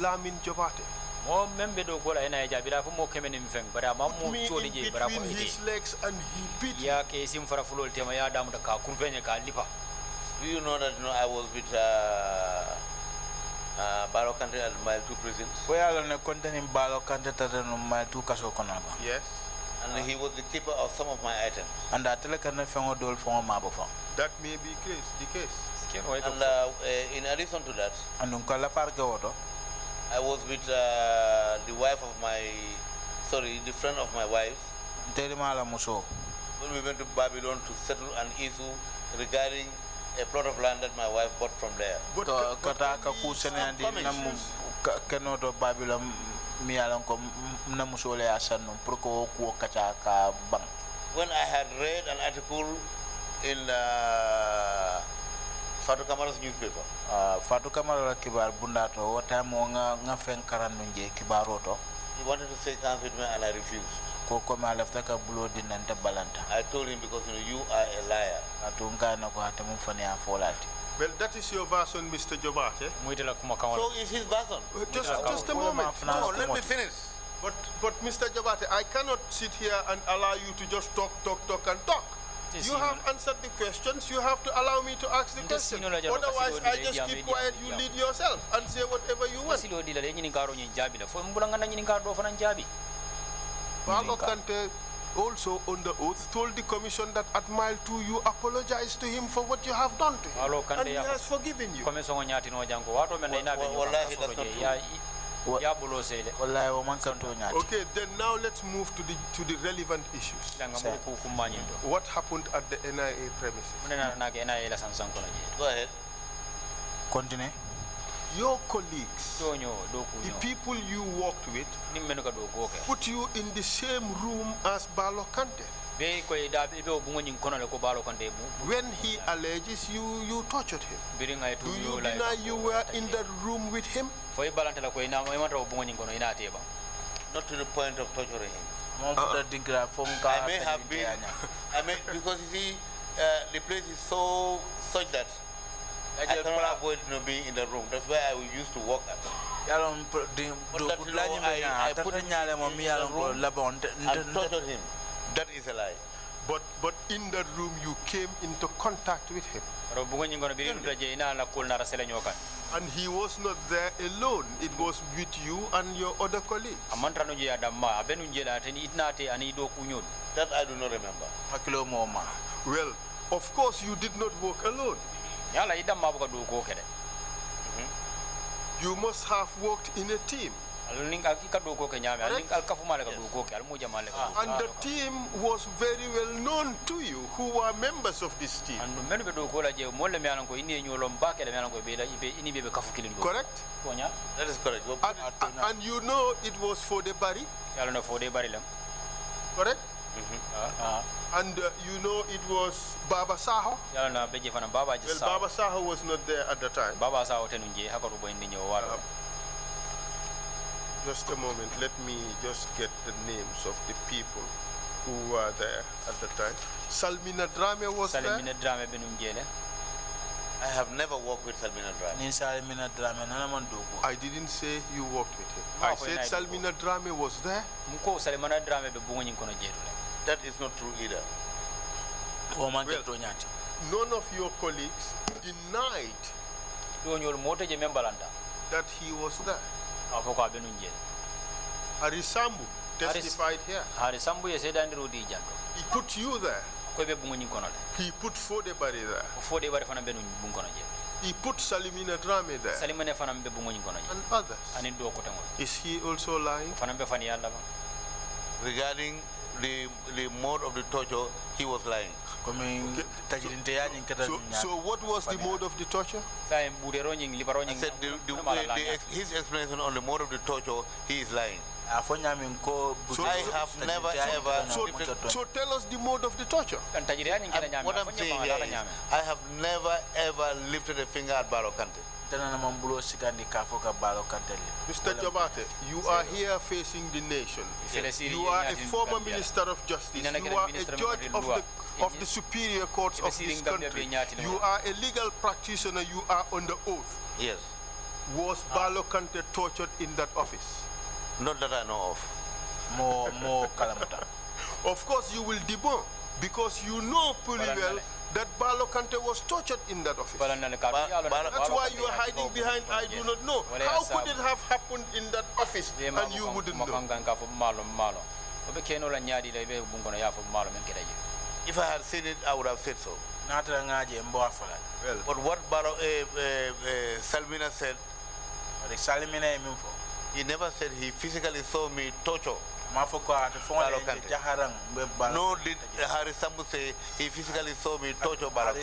Lamin Jobate. Mo membe do ko la NIA jabira fo mo kemen mfeng bara ma Put mo me chodi in je bara ko between ite. his legs and he beat me. Ya ke sim fara fulol tema ya damuda ka kurbenye ka lipa. Do you know that I was with Baro Country at Mile 2 prisons? Yes. And he was the keeper of some of my items. And that may be the case. And in addition to that, and I was with the friend of my wife. When we went to Babylon to settle an issue regarding a plot of land that my wife bought from there. But when I had read an article in Fatou Kamara's newspaper, Fatou Kamara kibar bundato wata mo nga fen karanunje kibaroto. He wanted to shake hands with me and I refused. I told him because you are a liar. Well, that is your version, Mr. Jobate. So is his version. Just a moment. No, let me finish. But Mr. Jobate, I cannot sit here and allow you to just talk and talk. You have answered the questions. You have to allow me to ask the question. Otherwise, I just keep quiet. You lead yourself and say whatever you want. Balo Kante also on the oath told the commission that at Mile 2 you apologized to him for what you have done to him. And he has forgiven you. Wallahi, that's not true. Okay, then now let's move to the relevant issues. What happened at the NIA premises? Go ahead. Continue. Your colleagues, the people you worked with, put you in the same room as Balo Kante. When he alleges you tortured him, do you deny you were in the room with him? Not to the point of torturing him. I may have been, because you see, the place is such that I cannot avoid being in the room. That's where I used to work at. I put him in the room and tortured him. That is a lie. But in the room you came into contact with him. And he was not there alone. It was with you and your other colleagues. That I do not remember. Well, of course you did not work alone. You must have worked in a team. And the team was very well known to you, who were members of this team. Correct? That is correct. And you know it was for the Bari? Correct? And you know it was Baba Saho? Well, Baba Saho was not there at the time. Just a moment, let me just get the names of the people who were there at the time. Salmina Drame was there? I have never worked with Salmina Drame. I didn't say you worked with him. I said Salmina Drame was there. That is not true either. Well, none of your colleagues denied that he was there. Harisambu testified here. He put you there. He put Fodebari there. He put Salimina Drame there. And others. Is he also lying? Regarding the mode of the torture, he was lying. Okay. So what was the mode of the torture? I said his explanation on the mode of the torture, he is lying. I have never ever. So tell us the mode of the torture. What I'm saying here is, I have never ever lifted a finger at Baro Kante. Mr. Jobate, you are here facing the nation. You are a former Minister of Justice. You are a judge of the superior courts of this country. You are a legal practitioner. You are under oath. Yes. Was Balo Kante tortured in that office? Not that I know of. More Kalamata. Of course, you will debunk because you know fully well that Balo Kante was tortured in that office. That's why you are hiding behind I do not know. How could it have happened in that office and you wouldn't know? If I had seen it, I would have said so. Well, but what Salmina said, he never said he physically saw me torture. No, did Harris Sambu say he physically saw me torture Balokante?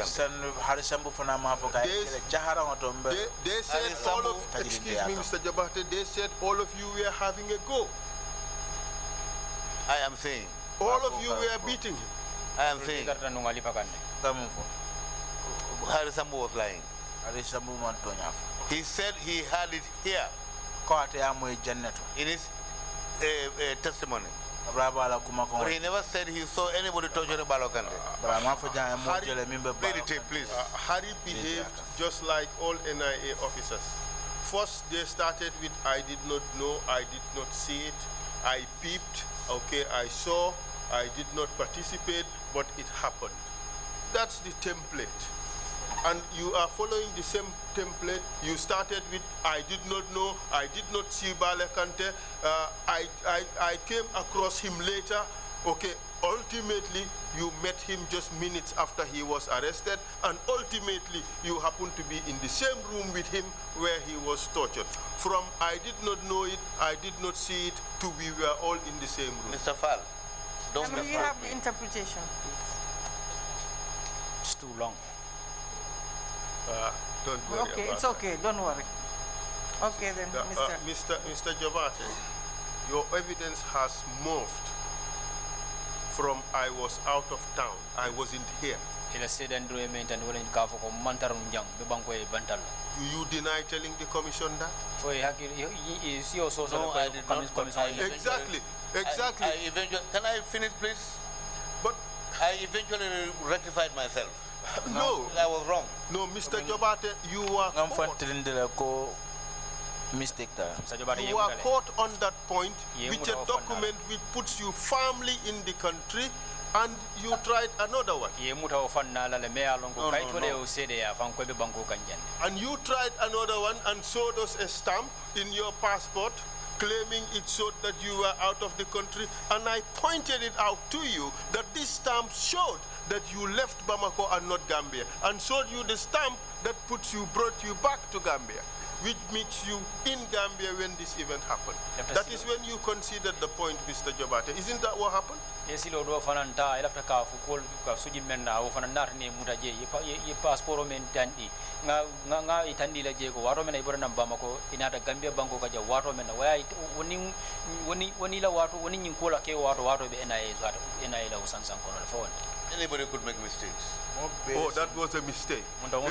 They said all of, excuse me, Mr. Jabate, they said all of you were having a go. I am saying. All of you were beating him. I am saying. Harris Sambu was lying. He said he had it here in his testimony. But he never said he saw anybody torturing Balokante. Please. Harry behaved just like all NIA officers. First, they started with, I did not know, I did not see it, I peeped, okay, I saw, I did not participate, but it happened. That's the template. And you are following the same template. You started with, I did not know, I did not see Balokante, I came across him later. Okay, ultimately, you met him just minutes after he was arrested, and ultimately, you happened to be in the same room with him where he was tortured. From I did not know it, I did not see it, to we were all in the same room. Mr. Fall, don't you have the interpretation, please. It's too long. Don't worry Okay, about it's okay, don't worry. Okay then, Mr. Jabate, your evidence has morphed from I was out of town, I wasn't here. Do you deny telling the commission that? No, I did not. Exactly. Can I finish, please? But I eventually rectified myself. No, I was wrong. No, Mr. Jobate, you are caught on that point with a document which puts you firmly in the country, and you tried another one. And you tried another one and showed us a stamp in your passport claiming it showed that you were out of the country, and I pointed it out to you that this stamp showed that you left Bamako and not Gambia, and showed you the stamp that brought you back to Gambia, which makes you in Gambia when this event happened. That is when you considered the point, Mr. Jobate. Isn't that what happened? Yes, Lord, Fananta, I left a car for call Sujimena, or Fananarni, Mutaje, ye passport mentandi, Nanga Itandi Lajego, Waterman, Ibrahim Bamako, in other Gambia Banco, Waterman, where when Ila water, when you call a K water, NIA was on some phone. Anybody could make mistakes. Oh, that was a mistake.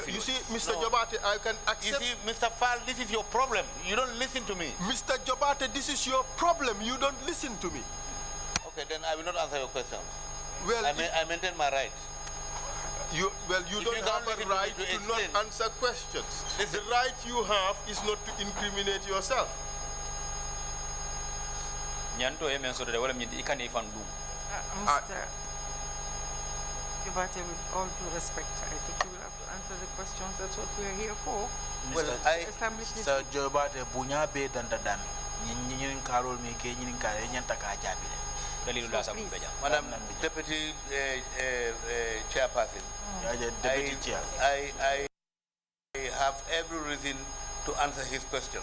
You see, Mr. Jobate, I can accept. You see, Mr. Fall, this is your problem. You don't listen to me. Mr. Jobate, this is your problem. You don't listen to me. Okay, then I will not answer your questions. Well, I maintain my rights. You don't have a right to not answer questions. The right you have is not to incriminate yourself. Mr. Jobate, with all due respect, I think you will have to answer the questions. That's what we are here for. Well, Establish this. Sir Jobate, bunya be dandadami. Nyin karol me ke nyin kare nyanta ka jabile. Madam Deputy Chairperson, Deputy Chair. I have every reason to answer his question.